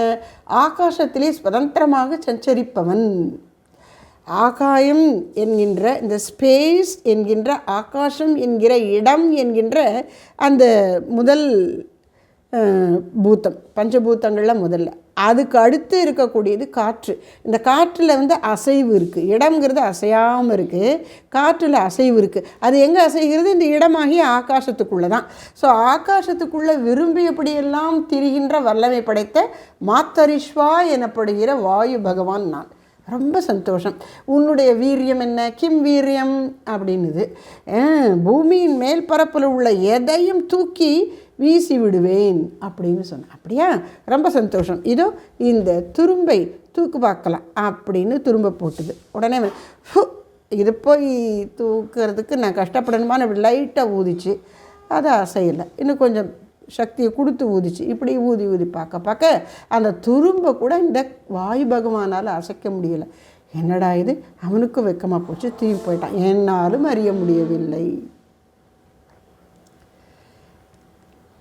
ஆகாசத்திலே சுதந்திரமாக சஞ்சரிப்பவன். ஆகாயம் என்கின்ற இந்த ஸ்பேஸ் என்கின்ற ஆகாசம் என்கிற இடம் என்கின்ற அந்த முதல் பூத்தம், பஞ்சபூத்தங்களில் முதல்ல அதுக்கு அடுத்து இருக்கக்கூடியது காற்று. இந்த காற்றில் வந்து அசைவு இருக்குது. இடம்ங்கிறது அசையாமல் இருக்குது, காற்றில் அசைவு இருக்குது. அது எங்கே அசைகிறது? இந்த இடமாகிய ஆகாசத்துக்குள்ளே தான். ஸோ ஆகாசத்துக்குள்ளே விரும்பியபடியெல்லாம் திரிகின்ற வல்லமை படைத்த மாத்தரிஷ்வா எனப்படுகிற வாயு பகவான் நான். ரொம்ப சந்தோஷம். உன்னுடைய வீரியம் என்ன? கிம் வீரியம் அப்படின்னுது. பூமியின் மேல் பரப்பில் உள்ள எதையும் தூக்கி வீசி விடுவேன் அப்படின்னு சொன்னேன். அப்படியா? ரொம்ப சந்தோஷம். இதோ இந்த துரும்பை தூக்கு பார்க்கலாம் அப்படின்னு துரும்பை போட்டுது. உடனே இது போய் தூக்கிறதுக்கு நான் கஷ்டப்படணுமான்னு அப்படி லைட்டாக ஊதிச்சு. அது அசையலை. இன்னும் கொஞ்சம் சக்தியை கொடுத்து ஊதிச்சு. இப்படி ஊதி ஊதி பார்க்க அந்த துரும்பை கூட இந்த வாயு பகவானால் அசைக்க முடியலை. என்னடா இது, அவனுக்கும் வெக்கமாக போச்சு, தூக்கி போயிட்டான். என்னாலும் அறிய முடியவில்லை.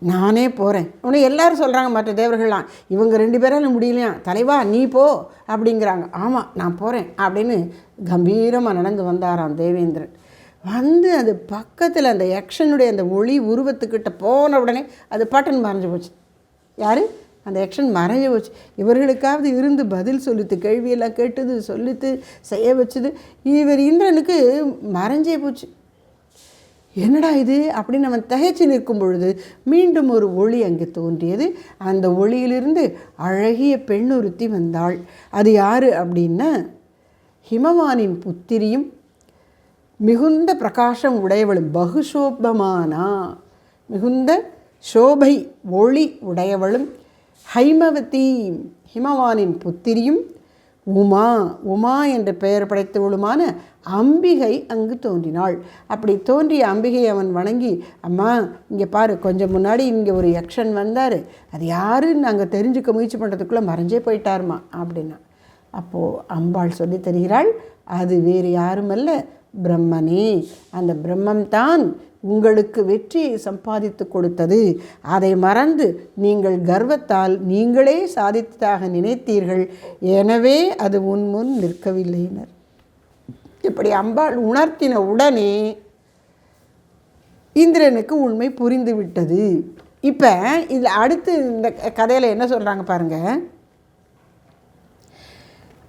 நானே போகிறேன். உடனே எல்லாரும் சொல்கிறாங்க, மற்ற தேவர்கள்லாம், இவங்க 2 பேராலும் முடியலையா, தலைவா நீ போ அப்படிங்கிறாங்க. ஆமாம் நான் போகிறேன் அப்படின்னு கம்பீரமாக நடந்து வந்தாராம் தேவேந்திரன். வந்து அது பக்கத்தில் அந்த யக்ஷனுடைய அந்த ஒளி உருவத்துக்கிட்ட போன உடனே அது பாட்டுன்னு மறைஞ்சு போச்சு. யார்? அந்த யக்ஷன் மறைஞ்சு போச்சு. இவர்களுக்காவது இருந்து பதில் சொல்லித்து, கேள்வியெல்லாம் கேட்டது, சொல்லித்து செய்ய வச்சுது. இவர் இந்திரனுக்கு மறைஞ்சே போச்சு. என்னடா இது அப்படின்னு அவன் தகைச்சு நிற்கும் பொழுது மீண்டும் ஒரு ஒளி அங்கே தோன்றியது. அந்த ஒளியிலிருந்து அழகிய பெண்ணொருத்தி வந்தாள். அது யார் அப்படின்னா ஹிமவானின் புத்திரியும் மிகுந்த பிரகாசம் உடையவளும், பகுஷோபமானா, மிகுந்த சோபை ஒளி உடையவளும், ஹைமவதி ஹிமவானின் புத்திரியும், உமா என்ற பெயர் படைத்தவளுமான அம்பிகை அங்கு தோன்றினாள். அப்படி தோன்றிய அம்பிகை அவன் வணங்கி, அம்மா இங்கே பாரு, கொஞ்சம் முன்னாடி இங்கே ஒரு யக்ஷன் வந்தார், அது யாருன்னு நாங்கள் தெரிஞ்சுக்க முயற்சி பண்ணுறதுக்குள்ளே மறைஞ்சே போயிட்டாருமா அப்படின்னா. அப்போது அம்பாள் சொல்லி தருகிறாள், அது வேறு யாருமல்ல, பிரம்மனே. அந்த பிரம்மம்தான் உங்களுக்கு வெற்றியை சம்பாதித்து கொடுத்தது. அதை மறந்து நீங்கள் கர்வத்தால் நீங்களே சாதித்ததாக நினைத்தீர்கள். எனவே அது முன் நிற்கவில்லைனர். இப்படி அம்பாள் உணர்த்தின உடனே இந்திரனுக்கு உண்மை புரிந்து விட்டது. இப்போ இதில் அடுத்து இந்த கதையில் என்ன சொல்கிறாங்க பாருங்கள்.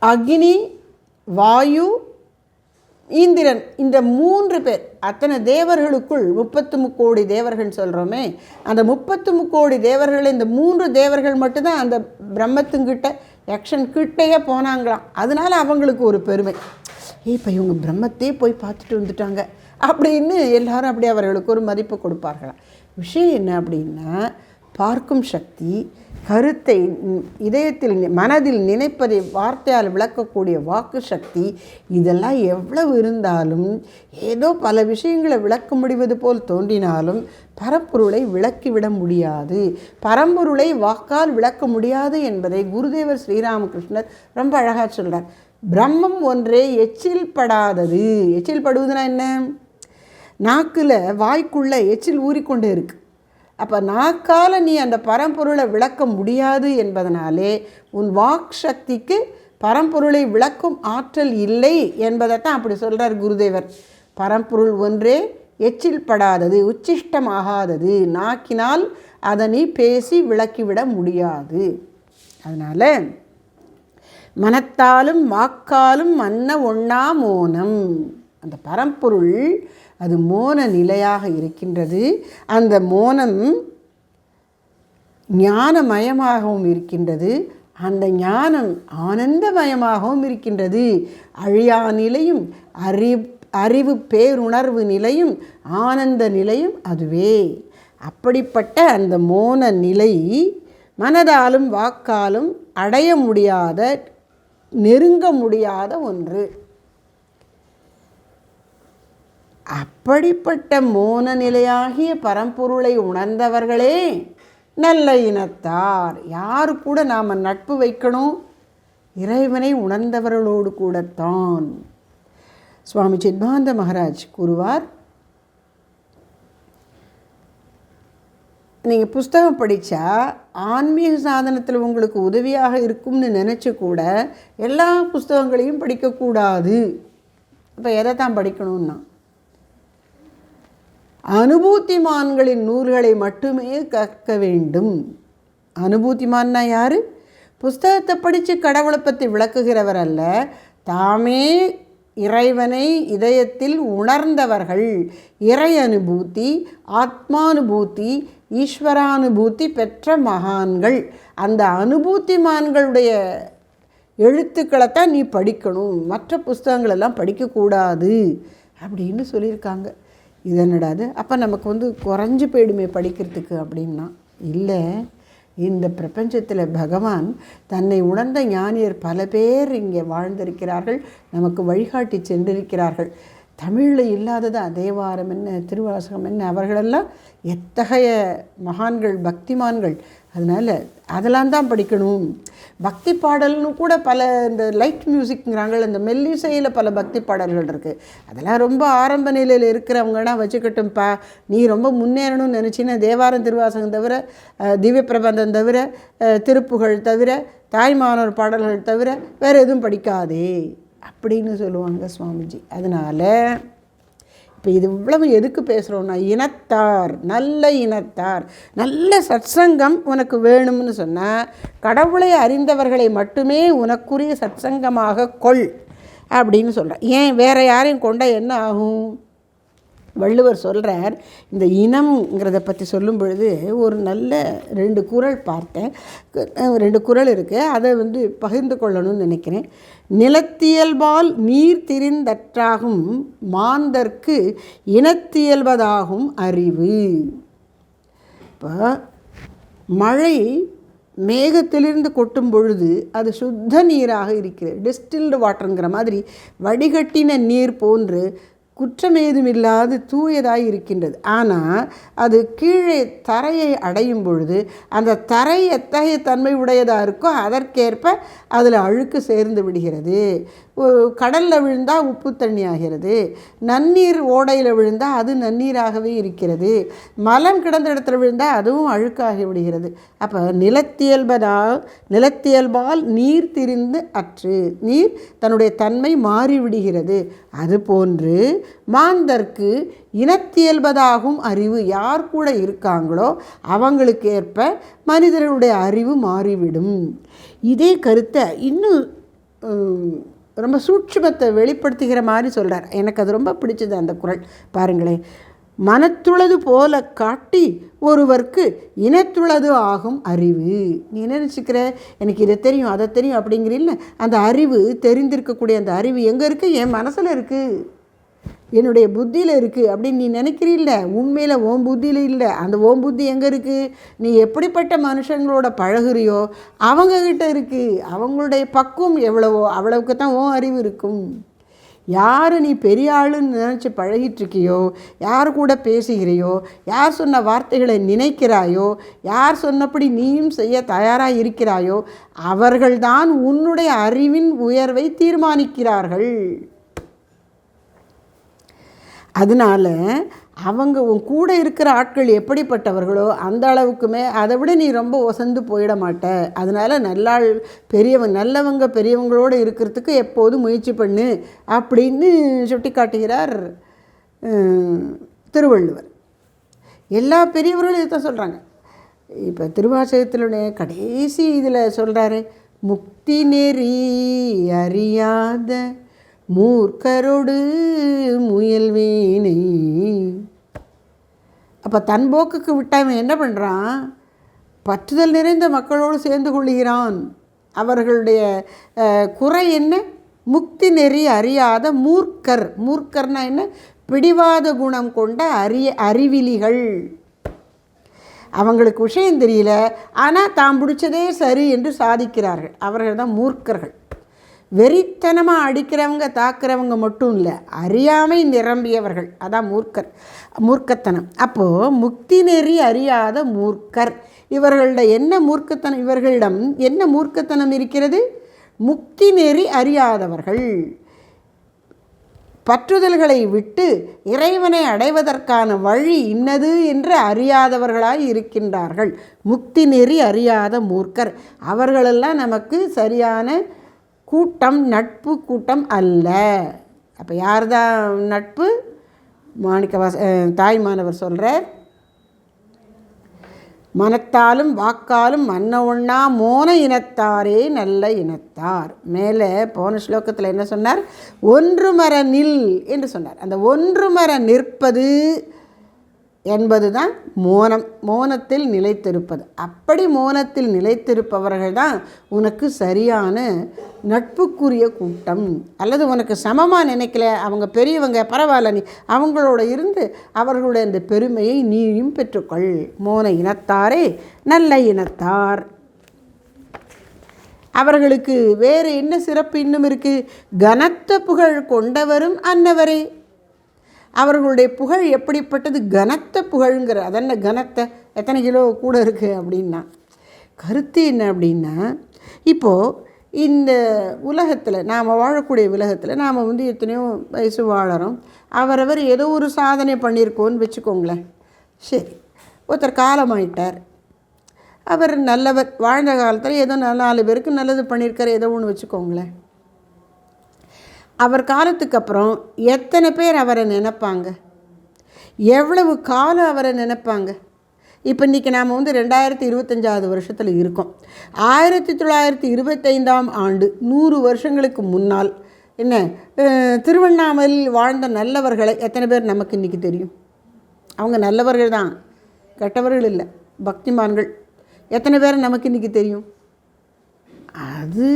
அக்னி, வாயு, இந்திரன், இந்த 3 பேர், அத்தனை தேவர்களுக்குள் 33 கோடி தேவர்கள் சொல்கிறோமே, அந்த 33 கோடி தேவர்கள் இந்த 3 தேவர்கள் மட்டும்தான் அந்த பிரம்மத்துங்கிட்ட யக்ஷன் கிட்டையே போனாங்களாம். அதனால் அவங்களுக்கு ஒரு பெருமை. இப்போ இவங்க பிரம்மத்தையே போய் பார்த்துட்டு வந்துட்டாங்க அப்படின்னு எல்லாரும் அப்படி அவர்களுக்கு ஒரு மதிப்பு கொடுப்பார்களாம். விஷயம் என்ன அப்படின்னா, பார்க்கும் சக்தி, கருத்தை இதயத்தில் மனதில் நினைப்பதை வார்த்தையால் விளக்கக்கூடிய வாக்கு சக்தி, இதெல்லாம் எவ்வளவு இருந்தாலும் ஏதோ பல விஷயங்களை விளக்க முடிவது போல் தோன்றினாலும் பரம்பொருளை விளக்கிவிட முடியாது. பரம்பொருளை வாக்கால் விளக்க முடியாது என்பதை குருதேவர் ஸ்ரீராமகிருஷ்ணர் ரொம்ப அழகாக சொல்கிறார். பிரம்மம் ஒன்றே எச்சில் படாதது. எச்சில் படுவதுன்னா என்ன? நாக்கில் வாய்க்குள்ளே எச்சில் ஊறிக்கொண்டே இருக்குது. அப்போ நாக்கால் நீ அந்த பரம்பொருளை விளக்க முடியாது என்பதனாலே உன் வாக் சக்திக்கு பரம்பொருளை விளக்கும் ஆற்றல் இல்லை என்பதைத்தான் அப்படி சொல்கிறார் குருதேவர். பரம்பொருள் ஒன்றே எச்சில் படாதது, உச்சிஷ்டமாகாதது, நாக்கினால் அதனை பேசி விளக்கிவிட முடியாது. அதனால் மனத்தாலும் வாக்காலும் மன்ன ஒண்ணா மோனம். அந்த பரம்பொருள் அது மோன நிலையாக இருக்கின்றது. அந்த மோனம் ஞானமயமாகவும் இருக்கின்றது. அந்த ஞானம் ஆனந்தமயமாகவும் இருக்கின்றது. அழியா நிலையும் அறிவு பேருணர்வு நிலையும் ஆனந்த நிலையும் அதுவே. அப்படிப்பட்ட அந்த மோன நிலை மனதாலும் வாக்காலும் அடைய முடியாத, நெருங்க முடியாத ஒன்று. அப்படிப்பட்ட மோன நிலையாகிய பரம்பொருளை உணர்ந்தவர்களே நல்ல இனத்தார். யாரு கூட நாம் நட்பு வைக்கணும்? இறைவனை உணர்ந்தவர்களோடு கூடத்தான். சுவாமி சித்பானந்த மகாராஜ் கூறுவார், நீங்கள் புஸ்தகம் படித்தா ஆன்மீக சாதனத்தில் உங்களுக்கு உதவியாக இருக்கும்னு நினச்சி கூட எல்லா புஸ்தகங்களையும் படிக்கக்கூடாது. இப்போ எதை தான் படிக்கணும்னா, அனுபூதிமான்களின் நூல்களை மட்டுமே கற்க வேண்டும். அனுபூதிமான்னா யார்? புஸ்தகத்தை படித்து கடவுளை பற்றி விளக்குகிறவர் அல்ல, தாமே இறைவனை இதயத்தில் உணர்ந்தவர்கள், இறை அனுபூதி, ஆத்மானுபூதி, ஈஸ்வரானுபூதி பெற்ற மகான்கள். அந்த அனுபூதிமான்களுடைய எழுத்துக்களை தான் நீ படிக்கணும், மற்ற புஸ்தகங்களெல்லாம் படிக்கக்கூடாது அப்படின்னு சொல்லியிருக்காங்க. இது என்னடாது, அப்போ நமக்கு குறைஞ்சி போயிடுமே படிக்கிறதுக்கு அப்படின்னா இல்லை. இந்த பிரபஞ்சத்தில் பகவான் தன்னை உணர்ந்த ஞானியர் பல பேர் இங்கே வாழ்ந்திருக்கிறார்கள், நமக்கு வழிகாட்டி சென்றிருக்கிறார்கள். தமிழில் இல்லாததா தேவாரம் என்ன, திருவாசகம் என்ன, அவர்களெல்லாம் எத்தகைய மகான்கள், பக்திமான்கள். அதனால் அதெல்லாம் தான் படிக்கணும். பக்தி பாடல்னு கூட பல இந்த லைட் மியூசிக்ங்கிறாங்க, இந்த மெல்லிசையில் பல பக்தி பாடல்கள் இருக்குது. அதெல்லாம் ரொம்ப ஆரம்ப நிலையில் இருக்கிறவங்கன்னா வச்சுக்கட்டும்ப்பா, நீ ரொம்ப முன்னேறணும்னு நினச்சின்னா தேவாரம் திருவாசகம் தவிர, திவ்ய பிரபந்தம் தவிர, திருப்புகழ் தவிர, தாய்மானோர் பாடல்கள் தவிர வேறு எதுவும் படிக்காதே அப்படின்னு சொல்லுவாங்க சுவாமிஜி. அதனால் இப்போ இது இவ்வளவு எதுக்கு பேசுகிறோன்னா, இனத்தார், நல்ல இனத்தார், நல்ல சத்சங்கம் உனக்கு வேணும்னு சொன்னால் கடவுளை அறிந்தவர்களை மட்டுமே உனக்குரிய சத்சங்கமாக கொள் அப்படின்னு சொல்கிறேன். ஏன் வேறு யாரையும் கொண்டால் என்ன ஆகும்? வள்ளுவர் சொல்கிறார், இந்த இனம்ங்கிறத பற்றி சொல்லும் பொழுது ஒரு நல்ல 2 குறள் பார்த்தேன். 2 குறள் இருக்குது, அதை பகிர்ந்து கொள்ளணும்னு நினைக்கிறேன். நிலத்தியல்பால் நீர் திரிந்தற்றாகும் மாந்தர்க்கு இனத்தியல்பதாகும் அறிவு. இப்போ மழை மேகத்திலிருந்து கொட்டும் பொழுது அது சுத்த நீராக இருக்கிறது, டிஸ்டில்டு வாட்டருங்கிற மாதிரி வடிகட்டின நீர் போன்று குற்றமேதுமில்லாது தூயதாய் இருக்கின்றது. ஆனால் அது கீழே தரையை அடையும் பொழுது அந்த தரை எத்தகைய தன்மை உடையதாக இருக்கோ அதற்கேற்ப அதில் அழுக்கு சேர்ந்து விடுகிறது. கடலில் விழுந்தால் உப்பு தண்ணி ஆகிறது, நன்னீர் ஓடையில் விழுந்தால் அது நன்னீராகவே இருக்கிறது, மலம் கிடந்த இடத்துல விழுந்தால் அதுவும் அழுக்காகி விடுகிறது. அப்போ நிலத்தியல்பால் நீர் திரிந்து அற்று, நீர் தன்னுடைய தன்மை மாறிவிடுகிறது. அதுபோன்று மாந்தர்க்கு இனத்தியல்பதாகும் அறிவு, யார் கூட இருக்காங்களோ அவங்களுக்கு ஏற்ப மனிதர்களுடைய அறிவு மாறிவிடும். இதே கருத்தை இன்னும் ரொம்ப சூட்சுமத்தை வெளிப்படுத்துகிற மாதிரி சொல்கிறார். எனக்கு அது ரொம்ப பிடிச்சது அந்த குறள். பாருங்களேன், மனத்துளது போல காட்டி ஒருவருக்கு இனத்துளது ஆகும் அறிவு. நீ என்ன நினச்சிக்கிற, எனக்கு இதை தெரியும் அதை தெரியும் அப்படிங்கிறீல்ல, அந்த அறிவு, தெரிந்திருக்கக்கூடிய அந்த அறிவு எங்கே இருக்குது? என் மனசில் இருக்குது, என்னுடைய புத்தியில் இருக்குது அப்படின்னு நீ நினைக்கிறீல்ல. உண்மையில் ஓம் புத்தியில் இல்லை. அந்த ஓம் புத்தி எங்கே இருக்குது? நீ எப்படிப்பட்ட மனுஷங்களோட பழகுறியோ அவங்கக்கிட்ட இருக்குது. அவங்களுடைய பக்குவம் எவ்வளவோ அவ்வளவுக்கு தான் ஓம் அறிவு இருக்கும். யார் நீ பெரிய ஆளுன்னு நினச்சி பழகிட்டுருக்கியோ, யார் கூட பேசுகிறையோ, யார் சொன்ன வார்த்தைகளை நினைக்கிறாயோ, யார் சொன்னபடி நீயும் செய்ய தயாராக இருக்கிறாயோ அவர்கள்தான் உன்னுடைய அறிவின் உயர்வை தீர்மானிக்கிறார்கள். அதனால் அவங்க உன் கூட இருக்கிற ஆட்கள் எப்படிப்பட்டவர்களோ அந்த அளவுக்குமே அதை விட நீ ரொம்ப ஒசந்து போயிட மாட்ட. அதனால் நல்லாள் நல்லவங்க பெரியவங்களோடு இருக்கிறதுக்கு எப்போதும் முயற்சி பண்ணு அப்படின்னு சுட்டி காட்டுகிறார் திருவள்ளுவர். எல்லா பெரியவர்களும் இதை தான் சொல்கிறாங்க. இப்போ திருவாசகத்தினுடைய கடைசி இதில் சொல்கிறாரு, முக்தி நெறி அறியாத மூர்க்கரோடு முயல்வேனை. அப்போ தன் போக்குக்கு விட்டவன் என்ன பண்ணுறான்? பற்றுதல் நிறைந்த மக்களோடு சேர்ந்து கொள்கிறான். அவர்களுடைய குறை என்ன? முக்தி நெறி அறியாத மூர்க்கர். மூர்க்கர்னா என்ன? பிடிவாத குணம் கொண்ட அறிவிலிகள். அவங்களுக்கு விஷயம் தெரியல, ஆனால் தாம் பிடிச்சதே சரி என்று சாதிக்கிறார்கள். அவர்கள் தான் மூர்க்கர்கள். வெறித்தனமாக அடிக்கிறவங்க தாக்குறவங்க மட்டும் இல்லை, அறியாமை நிரம்பியவர்கள், அதான் மூர்க்கத்தனம். அப்போது முக்தி நெறி அறியாத மூர்க்கர், இவர்களிடம் என்ன மூர்க்கத்தனம் இருக்கிறது? முக்தி நெறி அறியாதவர்கள், பற்றுதல்களை விட்டு இறைவனை அடைவதற்கான வழி இன்னது என்று அறியாதவர்களாய் இருக்கின்றார்கள். முக்தி நெறி அறியாத மூர்க்கர். அவர்களெல்லாம் நமக்கு சரியான கூட்டம், நட்பு கூட்டம் அல்ல. அப்போ யார் தான் நட்பு? தாய்மானவர் சொல்கிறார், மனத்தாலும் வாக்காலும் மன்ன ஒண்ணா மோன இனத்தாரே நல்ல இனத்தார். மேலே போன ஸ்லோகத்தில் என்ன சொன்னார்? ஒன்று மர நில் என்று சொன்னார். அந்த ஒன்று மர நிற்பது என்பது தான் மோனம், மோனத்தில் நிலைத்திருப்பது. அப்படி மோனத்தில் நிலைத்திருப்பவர்கள் தான் உனக்கு சரியான நட்புக்குரிய கூட்டம். அல்லது உனக்கு சமமாக நினைக்கல, அவங்க பெரியவங்க, பரவாயில்ல, நீ அவங்களோட இருந்து அவர்களுடைய அந்த பெருமையை நீயும் பெற்றுக்கொள். மோன இனத்தாரே நல்ல இனத்தார். அவர்களுக்கு வேறு என்ன சிறப்பு இன்னும் இருக்குது? கனத்த புகழ் கொண்டவரும் அன்னவரே. அவர்களுடைய புகழ் எப்படிப்பட்டது? கனத்த புகழ்ங்கிற. அதென்ன கனத்தை? எத்தனை கிலோ கூட இருக்குது அப்படின்னா கருத்து என்ன அப்படின்னா, இப்போது இந்த உலகத்தில் நாம் வாழக்கூடிய உலகத்தில் நாம் எத்தனையோ வயசு வாழறோம். அவரவர் ஏதோ ஒரு சாதனை பண்ணியிருக்கோன்னு வச்சுக்கோங்களேன். சரி, ஒருத்தர் காலமாயிட்டார், அவர் நல்லவர், வாழ்ந்த காலத்தில் ஏதோ 4 பேருக்கு நல்லது பண்ணியிருக்கார், ஏதோ ஒன்று வச்சுக்கோங்களேன். அவர் காலத்துக்கு அப்புறம் எத்தனை பேர் அவரை நினைப்பாங்க? எவ்வளவு காலம் அவரை நினைப்பாங்க? இப்போ இன்றைக்கி நாம் 2025 வருஷத்தில் இருக்கோம். 1925ஆம் ஆண்டு 100 வருஷங்களுக்கு முன்னால் என்ன திருவண்ணாமலையில் வாழ்ந்த நல்லவர்களை எத்தனை பேர் நமக்கு இன்றைக்கி தெரியும்? அவங்க நல்லவர்கள் தான், கெட்டவர்கள் இல்லை, பக்திமான்கள். எத்தனை பேர் நமக்கு இன்றைக்கி தெரியும்? அது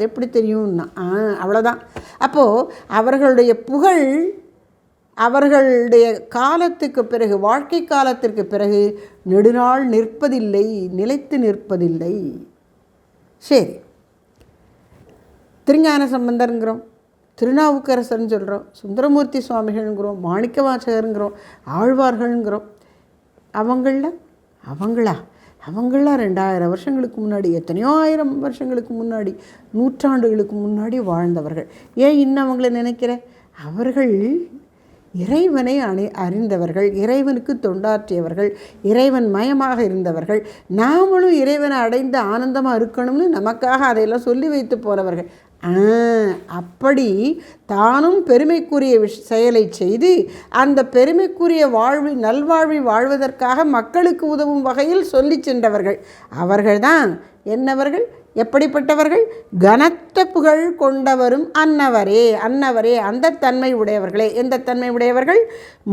எப்படி தெரியும்னா அவ்வளோதான். அப்போது அவர்களுடைய புகழ் அவர்களுடைய காலத்துக்கு பிறகு, வாழ்க்கை காலத்திற்கு பிறகு நெடுநாள் நிற்பதில்லை, நிலைத்து நிற்பதில்லை. சரி, திருஞான சம்பந்தருங்கிறோம், திருநாவுக்கரசர்னு சொல்கிறோம், சுந்தரமூர்த்தி சுவாமிகள்ங்கிறோம், மாணிக்க வாசகருங்கிறோம், ஆழ்வார்கள்ங்கிறோம். அவங்களா 2000 வருஷங்களுக்கு முன்னாடி, எத்தனையோ 1000 வருஷங்களுக்கு முன்னாடி, நூற்றாண்டுகளுக்கு முன்னாடி வாழ்ந்தவர்கள். ஏன் இன்னும் அவங்கள நினைக்கிற? அவர்கள் இறைவனை அறிந்தவர்கள், இறைவனுக்கு தொண்டாற்றியவர்கள், இறைவன் மயமாக இருந்தவர்கள். நாமளும் இறைவனை அடைந்து ஆனந்தமாக இருக்கணும்னு நமக்காக அதையெல்லாம் சொல்லி வைத்து போனவர்கள். அப்படி தானும் பெருமைக்குரிய செயலை செய்து அந்த பெருமைக்குரிய நல்வாழ்வை வாழ்வதற்காக மக்களுக்கு உதவும் வகையில் சொல்லி சென்றவர்கள். அவர்கள்தான் என்னவர்கள்? எப்படிப்பட்டவர்கள்? கனத்த புகழ் கொண்டவரும் அன்னவரே. அந்த தன்மை உடையவர்களே. எந்த தன்மை உடையவர்கள்?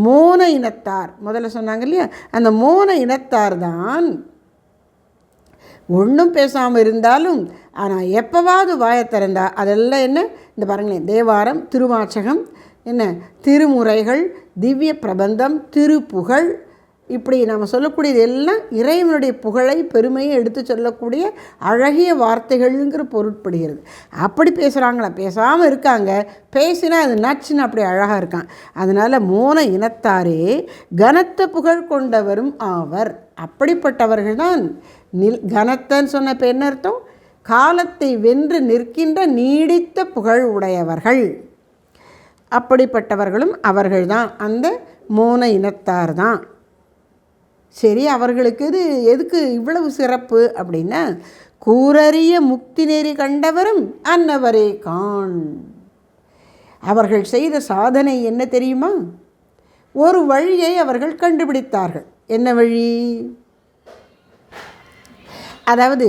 மோன இனத்தார். முதல்ல சொன்னாங்க இல்லையா, அந்த மோன இனத்தார் தான் ஒன்றும் பேசாமல் இருந்தாலும் ஆனால் எப்போவாவது வாயை திறந்தா அதெல்லாம் என்ன? இந்த பாருங்களேன், தேவாரம், திருவாச்சகம், என்ன திருமுறைகள், திவ்ய பிரபந்தம், திருப்புகழ், இப்படி நாம் சொல்லக்கூடியது எல்லாம் இறைவனுடைய புகழை, பெருமையை எடுத்து சொல்லக்கூடிய அழகிய வார்த்தைகள்ங்கிற பொருட்படுகிறது. அப்படி பேசுகிறாங்களா? பேசாமல் இருக்காங்க, பேசினா அது நச்சுன்னு அப்படி அழகாக இருக்கான். அதனால் மோன இனத்தாரே கனத்த புகழ் கொண்டவரும் ஆவர். அப்படிப்பட்டவர்கள் தான் கனத்தன்னு சொன்ன இப்போ என்ன அர்த்தம்? காலத்தை வென்று நிற்கின்ற நீடித்த புகழ் உடையவர்கள். அப்படிப்பட்டவர்களும் அவர்கள்தான், அந்த மோன இனத்தார் தான். சரி, அவர்களுக்கு இது எதுக்கு இவ்வளவு சிறப்பு அப்படின்னா, கூரறிய முக்தி நெறி கண்டவரும் அன்னவரே காண். அவர்கள் செய்த சாதனை என்ன தெரியுமா? ஒரு வழியை அவர்கள் கண்டுபிடித்தார்கள். என்ன வழி? அதாவது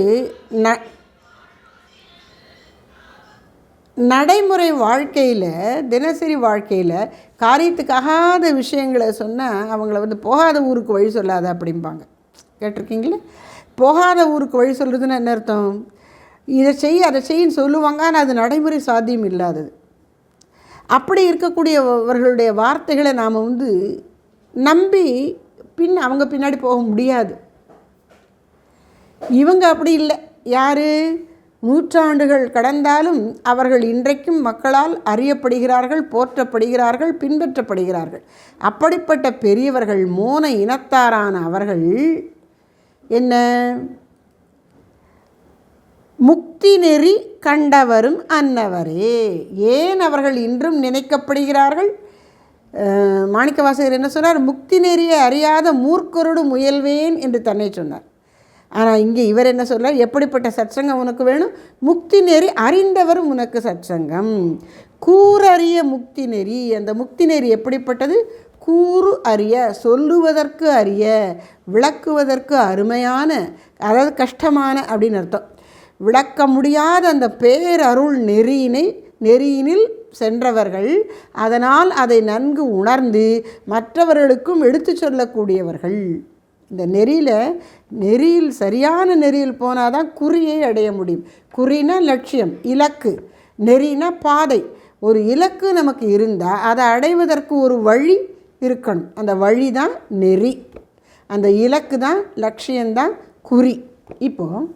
நடைமுறை வாழ்க்கையில், தினசரி வாழ்க்கையில் காரியத்துக்காகாத விஷயங்களை சொன்னால் அவங்கள போகாத ஊருக்கு வழி சொல்லாத அப்படிம்பாங்க. கேட்டிருக்கீங்களே? போகாத ஊருக்கு வழி சொல்கிறதுன்னு என்ன அர்த்தம்? இதை செய் அதை செய்யின்னு சொல்லுவாங்க, ஆனால் அது நடைமுறை சாத்தியம் இல்லாதது. அப்படி இருக்கக்கூடியவர்களுடைய வார்த்தைகளை நாம் நம்பி அவங்க பின்னாடி போக முடியாது. இவங்க அப்படி இல்லை. யார்? நூற்றாண்டுகள் கடந்தாலும் அவர்கள் இன்றைக்கும் மக்களால் அறியப்படுகிறார்கள், போற்றப்படுகிறார்கள், பின்பற்றப்படுகிறார்கள். அப்படிப்பட்ட பெரியவர்கள், மோன இனத்தாரான அவர்கள் என்ன? முக்தி நெறி கண்டவரும் அன்னவரே. ஏன் அவர்கள் இன்றும் நினைக்கப்படுகிறார்கள்? மாணிக்கவாசகர் என்ன சொன்னார்? முக்தி நெறியை அறியாத மூர்க்கரோடு முயல்வேன் என்று தன்னை சொன்னார். ஆனால் இங்கே இவர் என்ன சொல்கிறார்? எப்படிப்பட்ட சத்சங்கம் உனக்கு வேணும்? முக்தி நெறி அறிந்தவரும் உனக்கு சத்சங்கம். கூரறிய முக்தி நெறி. அந்த முக்தி நெறி எப்படிப்பட்டது? கூறு அறிய, சொல்லுவதற்கு அறிய, விளக்குவதற்கு அருமையான, அதாவது கஷ்டமான அப்படின்னு அர்த்தம். விளக்க முடியாத அந்த பேரருள் நெறியினில் சென்றவர்கள், அதனால் அதை நன்கு உணர்ந்து மற்றவர்களுக்கும் எடுத்து சொல்லக்கூடியவர்கள். இந்த நெறியில் சரியான நெறியில் போனால் தான் குறியை அடைய முடியும். குறினா லட்சியம், இலக்கு. நெறினா பாதை. ஒரு இலக்கு நமக்கு இருந்தால் அதை அடைவதற்கு ஒரு வழி இருக்கணும். அந்த வழி தான் நெறி, அந்த இலக்கு தான் லட்சியம்தான் குறி. இப்போது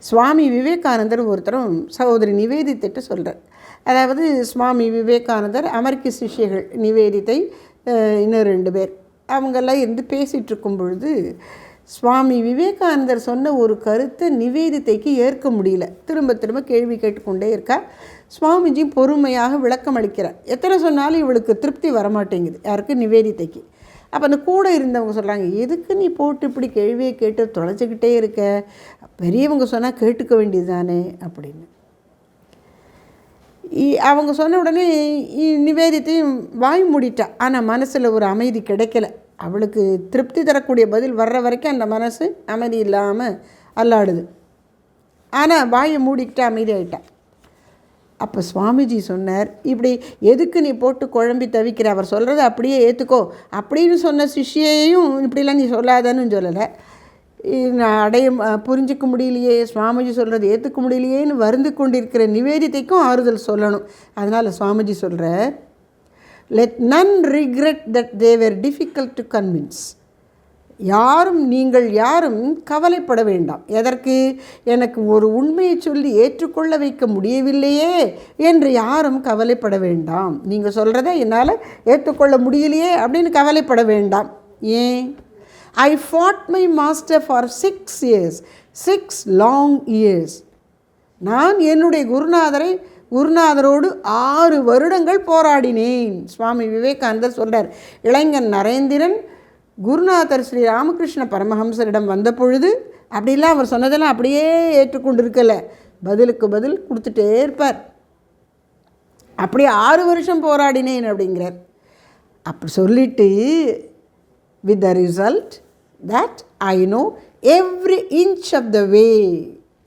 சுவாமி விவேகானந்தர் ஒருத்தரும் சகோதரி நிவேதித்திட்டு சொல்கிறார். அதாவது சுவாமி விவேகானந்தர், அமெரிக்க சிஷ்யர்கள் நிவேதித்தை, இன்னும் 2 பேர், அவங்கெல்லாம் இருந்து பேசிகிட்டு இருக்கும் பொழுது சுவாமி விவேகானந்தர் சொன்ன ஒரு கருத்தை நிவேதித்தைக்கு ஏற்க முடியல. திரும்ப திரும்ப கேள்வி கேட்டுக்கொண்டே இருக்கா. சுவாமிஜி பொறுமையாக விளக்கம் அளிக்கிறார். எத்தனை சொன்னாலும் இவளுக்கு திருப்தி வரமாட்டேங்குது. யாருக்கு? நிவேதித்தைக்கு. அப்போ அந்த கூட இருந்தவங்க சொல்கிறாங்க, எதுக்கு நீ போட்டு இப்படி கேள்வியை கேட்டு தொலைச்சிக்கிட்டே இருக்க? பெரியவங்க சொன்னால் கேட்டுக்க வேண்டியது தானே அப்படின்னு. அவங்க சொன்ன உடனே நிவேதித்தையும் வாய் மூடிட்டா. ஆனால் மனசில் ஒரு அமைதி கிடைக்கல. அவளுக்கு திருப்தி தரக்கூடிய பதில் வர்ற வரைக்கும் அந்த மனசு அமைதி இல்லாமல் அல்லாடுது. ஆனால் வாயை மூடிக்கிட்டு அமைதி ஆகிட்டா. அப்போ சுவாமிஜி சொன்னார், இப்படி எதுக்கு நீ போட்டு குழம்பி தவிக்கிற? அவர் சொல்கிறத அப்படியே ஏற்றுக்கோ அப்படின்னு சொன்ன சிஷ்யையும் இப்படிலாம் நீ சொல்லாதன்னு சொல்லலை. நான் புரிஞ்சிக்க முடியலையே, சுவாமிஜி சொல்கிறது ஏற்றுக்க முடியலையேன்னு வருந்து கொண்டிருக்கிற நிவேதித்தைக்கும் ஆறுதல் சொல்லணும். அதனால் சுவாமிஜி சொல்கிற, let none regret that they were difficult to convince. நீங்கள் யாரும் கவலைப்பட வேண்டாம். எதற்கு? எனக்கு ஒரு உண்மையை சொல்லி ஏற்றுக்கொள்ள வைக்க முடியவில்லையே என்று யாரும் கவலைப்பட வேண்டாம். நீங்கள் சொல்கிறத என்னால் ஏற்றுக்கொள்ள முடியலையே அப்படின்னு கவலைப்பட வேண்டாம். ஏன்? I fought my master for 6 years, 6 long years. நான் என்னுடைய குருநாதரோடு 6 வருடங்கள் போராடினேன். சுவாமி விவேகானந்தர் சொல்கிறார். இளைஞன் நரேந்திரன் குருநாதர் ஸ்ரீ ராமகிருஷ்ண பரமஹம்சரிடம் வந்த பொழுது அப்படிலாம் அவர் சொன்னதெல்லாம் அப்படியே ஏற்றுக்கொண்டு இருக்கலை, பதிலுக்கு பதில் கொடுத்துட்டே இருப்பார். அப்படியே 6 வருஷம் போராடினேன் அப்படிங்கிறார். அப்படி சொல்லிட்டு, with the result that I know every inch of the way.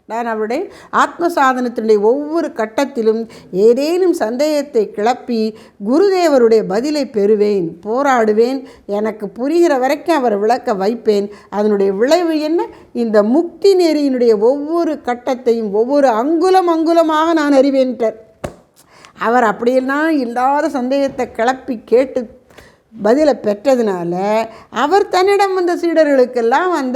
நான் அவருடைய ஆத்ம சாதனத்தினுடைய ஒவ்வொரு கட்டத்திலும் ஏதேனும் சந்தேகத்தை கிளப்பி குருதேவருடைய பதிலை பெறுவேன், போராடுவேன், எனக்கு புரிகிற வரைக்கும் அவர் விளக்க வைப்பேன். அதனுடைய விளைவு என்ன? இந்த முக்தி நெறியினுடைய ஒவ்வொரு கட்டத்தையும் ஒவ்வொரு அங்குலமாக நான் அறிவேன்ட்டார். அவர் அப்படியெல்லாம் இல்லாத சந்தேகத்தை கிளப்பி கேட்டு பதிலை பெற்றதுனால அவர் தன்னிடம் வந்த சீடர்களுக்கெல்லாம்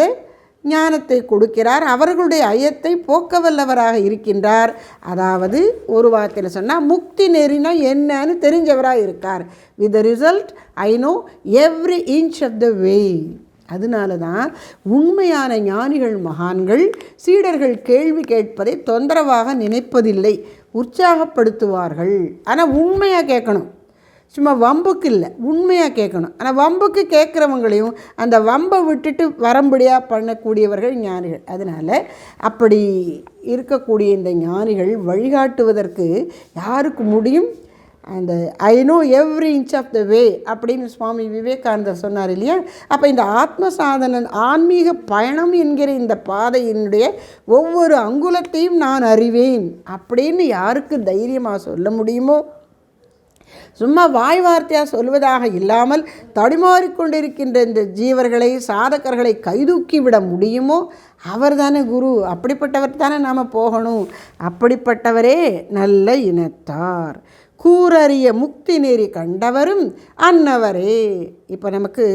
ஞானத்தை கொடுக்கிறார். அவர்களுடைய ஐயத்தை போக்க வல்லவராக இருக்கின்றார். அதாவது ஒரு வார்த்தையில் சொன்னால் முக்தி நெறினா என்னன்னு தெரிஞ்சவராக இருக்கார். With the result I know every inch of the way. அதனால தான் உண்மையான ஞானிகள் மகான்கள் சீடர்கள் கேள்வி கேட்பதை தொந்தரவாக நினைப்பதில்லை, உற்சாகப்படுத்துவார்கள். ஆனால் உண்மையாக கேட்கணும், சும்மா வம்புக்கு இல்லை, உண்மையாக கேட்கணும். ஆனால் வம்புக்கு கேட்குறவங்களையும் அந்த வம்பை விட்டுட்டு வரம்படியாக பண்ணக்கூடியவர்கள் ஞானிகள். அதனால் அப்படி இருக்கக்கூடிய இந்த ஞானிகள் வழிகாட்டுவதற்கு யாருக்கு முடியும்? அந்த I know every inch of the way அப்படின்னு சுவாமி விவேகானந்தர் சொன்னார் இல்லையா? அப்போ இந்த ஆத்ம சாதன ஆன்மீக பயணம் என்கிற இந்த பாதையினுடைய ஒவ்வொரு அங்குலத்தையும் நான் அறிவேன் அப்படின்னு யாருக்கு தைரியமாக சொல்ல முடியுமோ, சும்மா வாய் வார்த்தையாக சொல்வதாக இல்லாமல் தடுமாறிக்கொண்டிருக்கின்ற இந்த ஜீவர்களை சாதகர்களை கைதூக்கி விட முடியுமோ அவர் தானே குரு. அப்படிப்பட்டவர் தானே நாம் போகணும். அப்படிப்பட்டவரே நல்ல இனத்தார், கூரறிய முக்தி நெறி கண்டவரும் அன்னவரே. இப்போ நமக்கு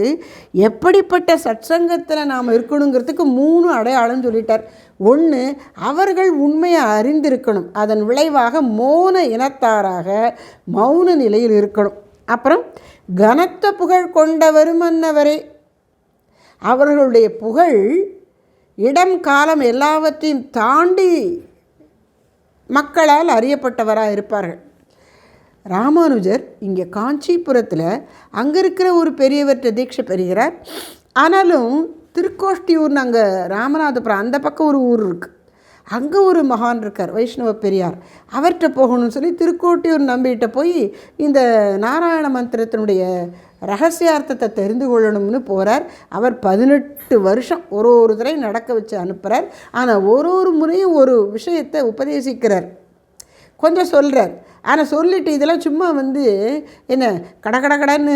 எப்படிப்பட்ட சத்சங்கத்தில் நாம் இருக்கணுங்கிறதுக்கு 3 அடையாளம் சொல்லிட்டார். 1, அவர்கள் உண்மையை அறிந்திருக்கணும், அதன் விளைவாக மௌன இனத்தாராக மௌன நிலையில் இருக்கணும். அப்புறம் கனத்த புகழ் கொண்டவரும் அன்னவரே. அவர்களுடைய புகழ் இடம் காலம் எல்லாவற்றையும் தாண்டி மக்களால் அறியப்பட்டவராக இருப்பார்கள். ராமானுஜர் இங்கே காஞ்சிபுரத்தில் அங்கே இருக்கிற ஒரு பெரியவர்கிட்ட தீட்சை பெறுகிறார். ஆனாலும் திருக்கோஷ்டியூர்னு அங்கே ராமநாதபுரம் அந்த பக்கம் ஒரு ஊர் இருக்குது. அங்கே ஒரு மகான் இருக்கார், வைஷ்ணவ பெரியார். அவர்கிட்ட போகணும்னு சொல்லி திருக்கோட்டியூர் நம்பிகிட்ட போய் இந்த நாராயண மந்திரத்தினுடைய ரகசியார்த்தத்தை தெரிந்து கொள்ளணும்னு போகிறார். அவர் 18 வருஷம் ஒரு தடவை நடக்க வச்சு அனுப்புகிறார். ஆனால் ஒரு முறையும் ஒரு விஷயத்தை உபதேசிக்கிறார், கொஞ்சம் சொல்கிறார். ஆனால் சொல்லிவிட்டு இதெல்லாம் சும்மா என்ன கடன்னு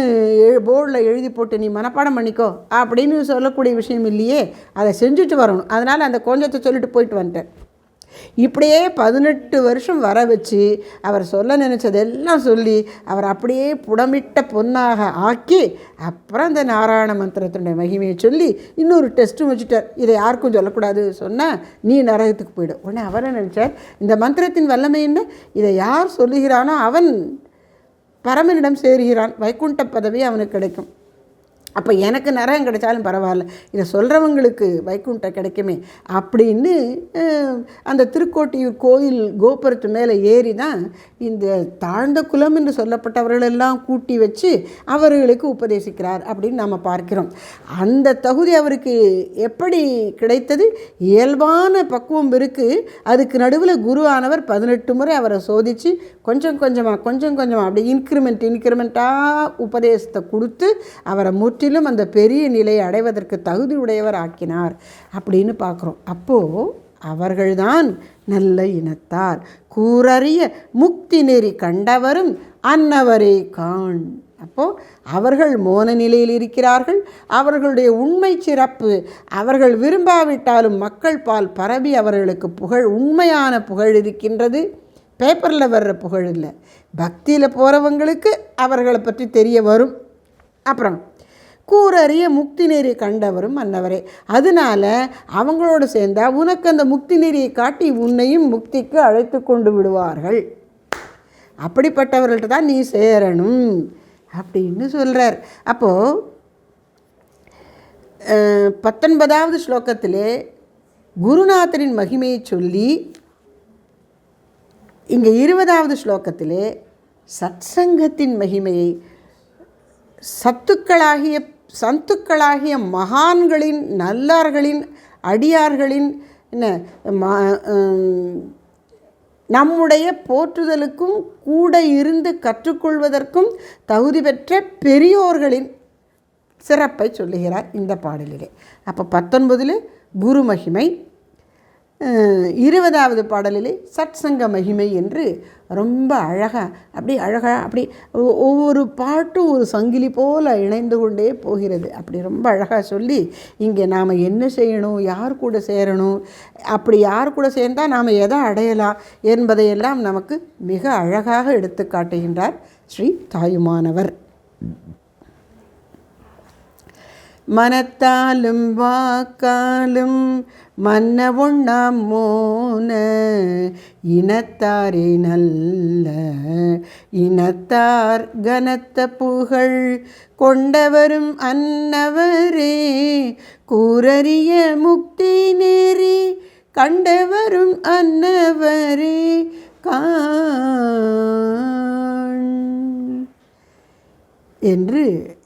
போர்டில் எழுதி போட்டு நீ மனப்பாடம் பண்ணிக்கோ அப்படின்னு சொல்லக்கூடிய விஷயம் இல்லையே, அதை செஞ்சுட்டு வரணும். அதனால் அந்த கொஞ்சத்தை சொல்லிட்டு போயிட்டு வந்துட்டேன். இப்படியே 18 வருஷம் வர வச்சு அவர் சொல்ல நினச்சதெல்லாம் சொல்லி அவர் அப்படியே புடமிட்ட பொன்னாக ஆக்கி அப்புறம் இந்த நாராயண மந்திரத்தினுடைய மகிமையை சொல்லி இன்னொரு டெஸ்ட்டும் வச்சுட்டார். இதை யாருக்கும் சொல்லக்கூடாது, சொன்னால் நீ நரகத்துக்கு போயிடும். உடனே அவரை நினச்சார், இந்த மந்திரத்தின் வல்லமை என்ன, இதை யார் சொல்லுகிறானோ அவன் பரமனிடம் சேருகிறான், வைகுண்ட பதவி அவனுக்கு கிடைக்கும். அப்போ எனக்கு நரகம் கிடைச்சாலும் பரவாயில்ல, இதை சொல்கிறவங்களுக்கு வைகுண்டம் கிடைக்குமே அப்படின்னு அந்த திருக்கோட்டியூர் கோயில் கோபுரத்து மேலே ஏறி தான் இந்த தாழ்ந்த குலம் என்று சொல்லப்பட்டவர்களெல்லாம் கூட்டி வச்சு அவர்களுக்கு உபதேசிக்கிறார் அப்படின்னு நாம் பார்க்கிறோம். அந்த தகுதி அவருக்கு எப்படி கிடைத்தது? இயல்பான பக்குவம் இருக்குது. அதுக்கு நடுவில் குருவானவர் 18 முறை அவரை சோதித்து கொஞ்சம் கொஞ்சமாக அப்படி இன்க்ரிமெண்ட்டாக உபதேசத்தை கொடுத்து அவரை முற்றிலும் அந்த பெரிய நிலையை அடைவதற்கு தகுதி உடையவர் ஆக்கினார் அப்படின்னு பார்க்குறோம். அப்போது அவர்கள்தான் நல்ல இனத்தார், கூரறிய முக்தி நெறி கண்டவரும் அன்னவரே காண். அப்போது அவர்கள் மோன நிலையில் இருக்கிறார்கள். அவர்களுடைய உண்மை சிறப்பு அவர்கள் விரும்பாவிட்டாலும் மக்கள் பால் பரவி அவர்களுக்கு புகழ், உண்மையான புகழ் இருக்கின்றது. பேப்பரில் வர்ற புகழ் இல்லை, பக்தியில் போகிறவங்களுக்கு அவர்களை பற்றி தெரிய வரும். அப்புறம் கூரறிய முக்தி நெறி கண்டவரும் அன்னவரே. அதனால் அவங்களோடு சேர்ந்தால் உனக்கு அந்த முக்தி நெறியை காட்டி உன்னையும் முக்திக்கு அழைத்து கொண்டு விடுவார்கள். அப்படிப்பட்டவர்கள்ட்ட தான் நீ சேரணும் அப்படின்னு சொல்கிறார். அப்போது 19வது ஸ்லோகத்திலே குருநாதரின் மகிமையை சொல்லி, இங்கே 20வது ஸ்லோகத்திலே சத்சங்கத்தின் மகிமையை, சத்துக்களாகிய மகான்களின், நல்லார்களின், அடியார்களின் நம்முடைய போற்றுதலுக்கும் கூட இருந்து கற்றுக்கொள்வதற்கும் தகுதி பெற்ற பெரியோர்களின் சிறப்பை சொல்லுகிறார் இந்த பாடலிலே. அப்போ 19 குரு மகிமை, 20வது பாடலிலே சத்சங்க மகிமை என்று ரொம்ப அப்படி ஒவ்வொரு பாட்டும் ஒரு சங்கிலி போல் இணைந்து கொண்டே போகிறது. அப்படி ரொம்ப அழகாக சொல்லி இங்கே நாம் என்ன செய்யணும், யார் கூட சேரணும், அப்படி யார் கூட சேர்ந்தால் நாம் எதை அடையலாம் என்பதையெல்லாம் நமக்கு மிக அழகாக எடுத்து காட்டுகின்றார் ஸ்ரீ தாயுமானவர். மனத்தாலும் வாக்காலும் மன்ன ஒண்ணாம் மோன இனத்தாரே நல்ல இனத்தார் கனத்த புகழ் கொண்டவரும் அன்னவரே கூரறிய முக்தி நேரி கண்டவரும் அன்னவரே காண் என்று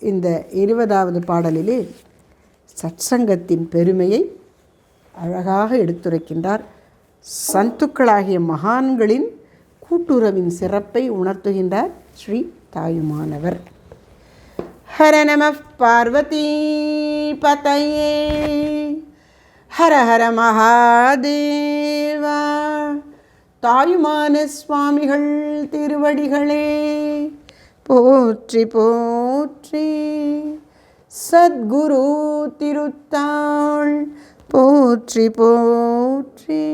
இந்த 20வது பாடலிலே சத்சங்கத்தின் பெருமையை அழகாக எடுத்துரைக்கின்றார். சந்துக்களாகிய மகான்களின் கூட்டுறவின் சிறப்பை உணர்த்துகின்றார் ஸ்ரீ தாயுமானவர். ஹர நம பார்வதி பதயே ஹர ஹர மகாதேவா. தாயுமான சுவாமிகள் திருவடிகளே போற்றி போற்றி. சத்குரு திருத்தாள் போற்றி போற்றி.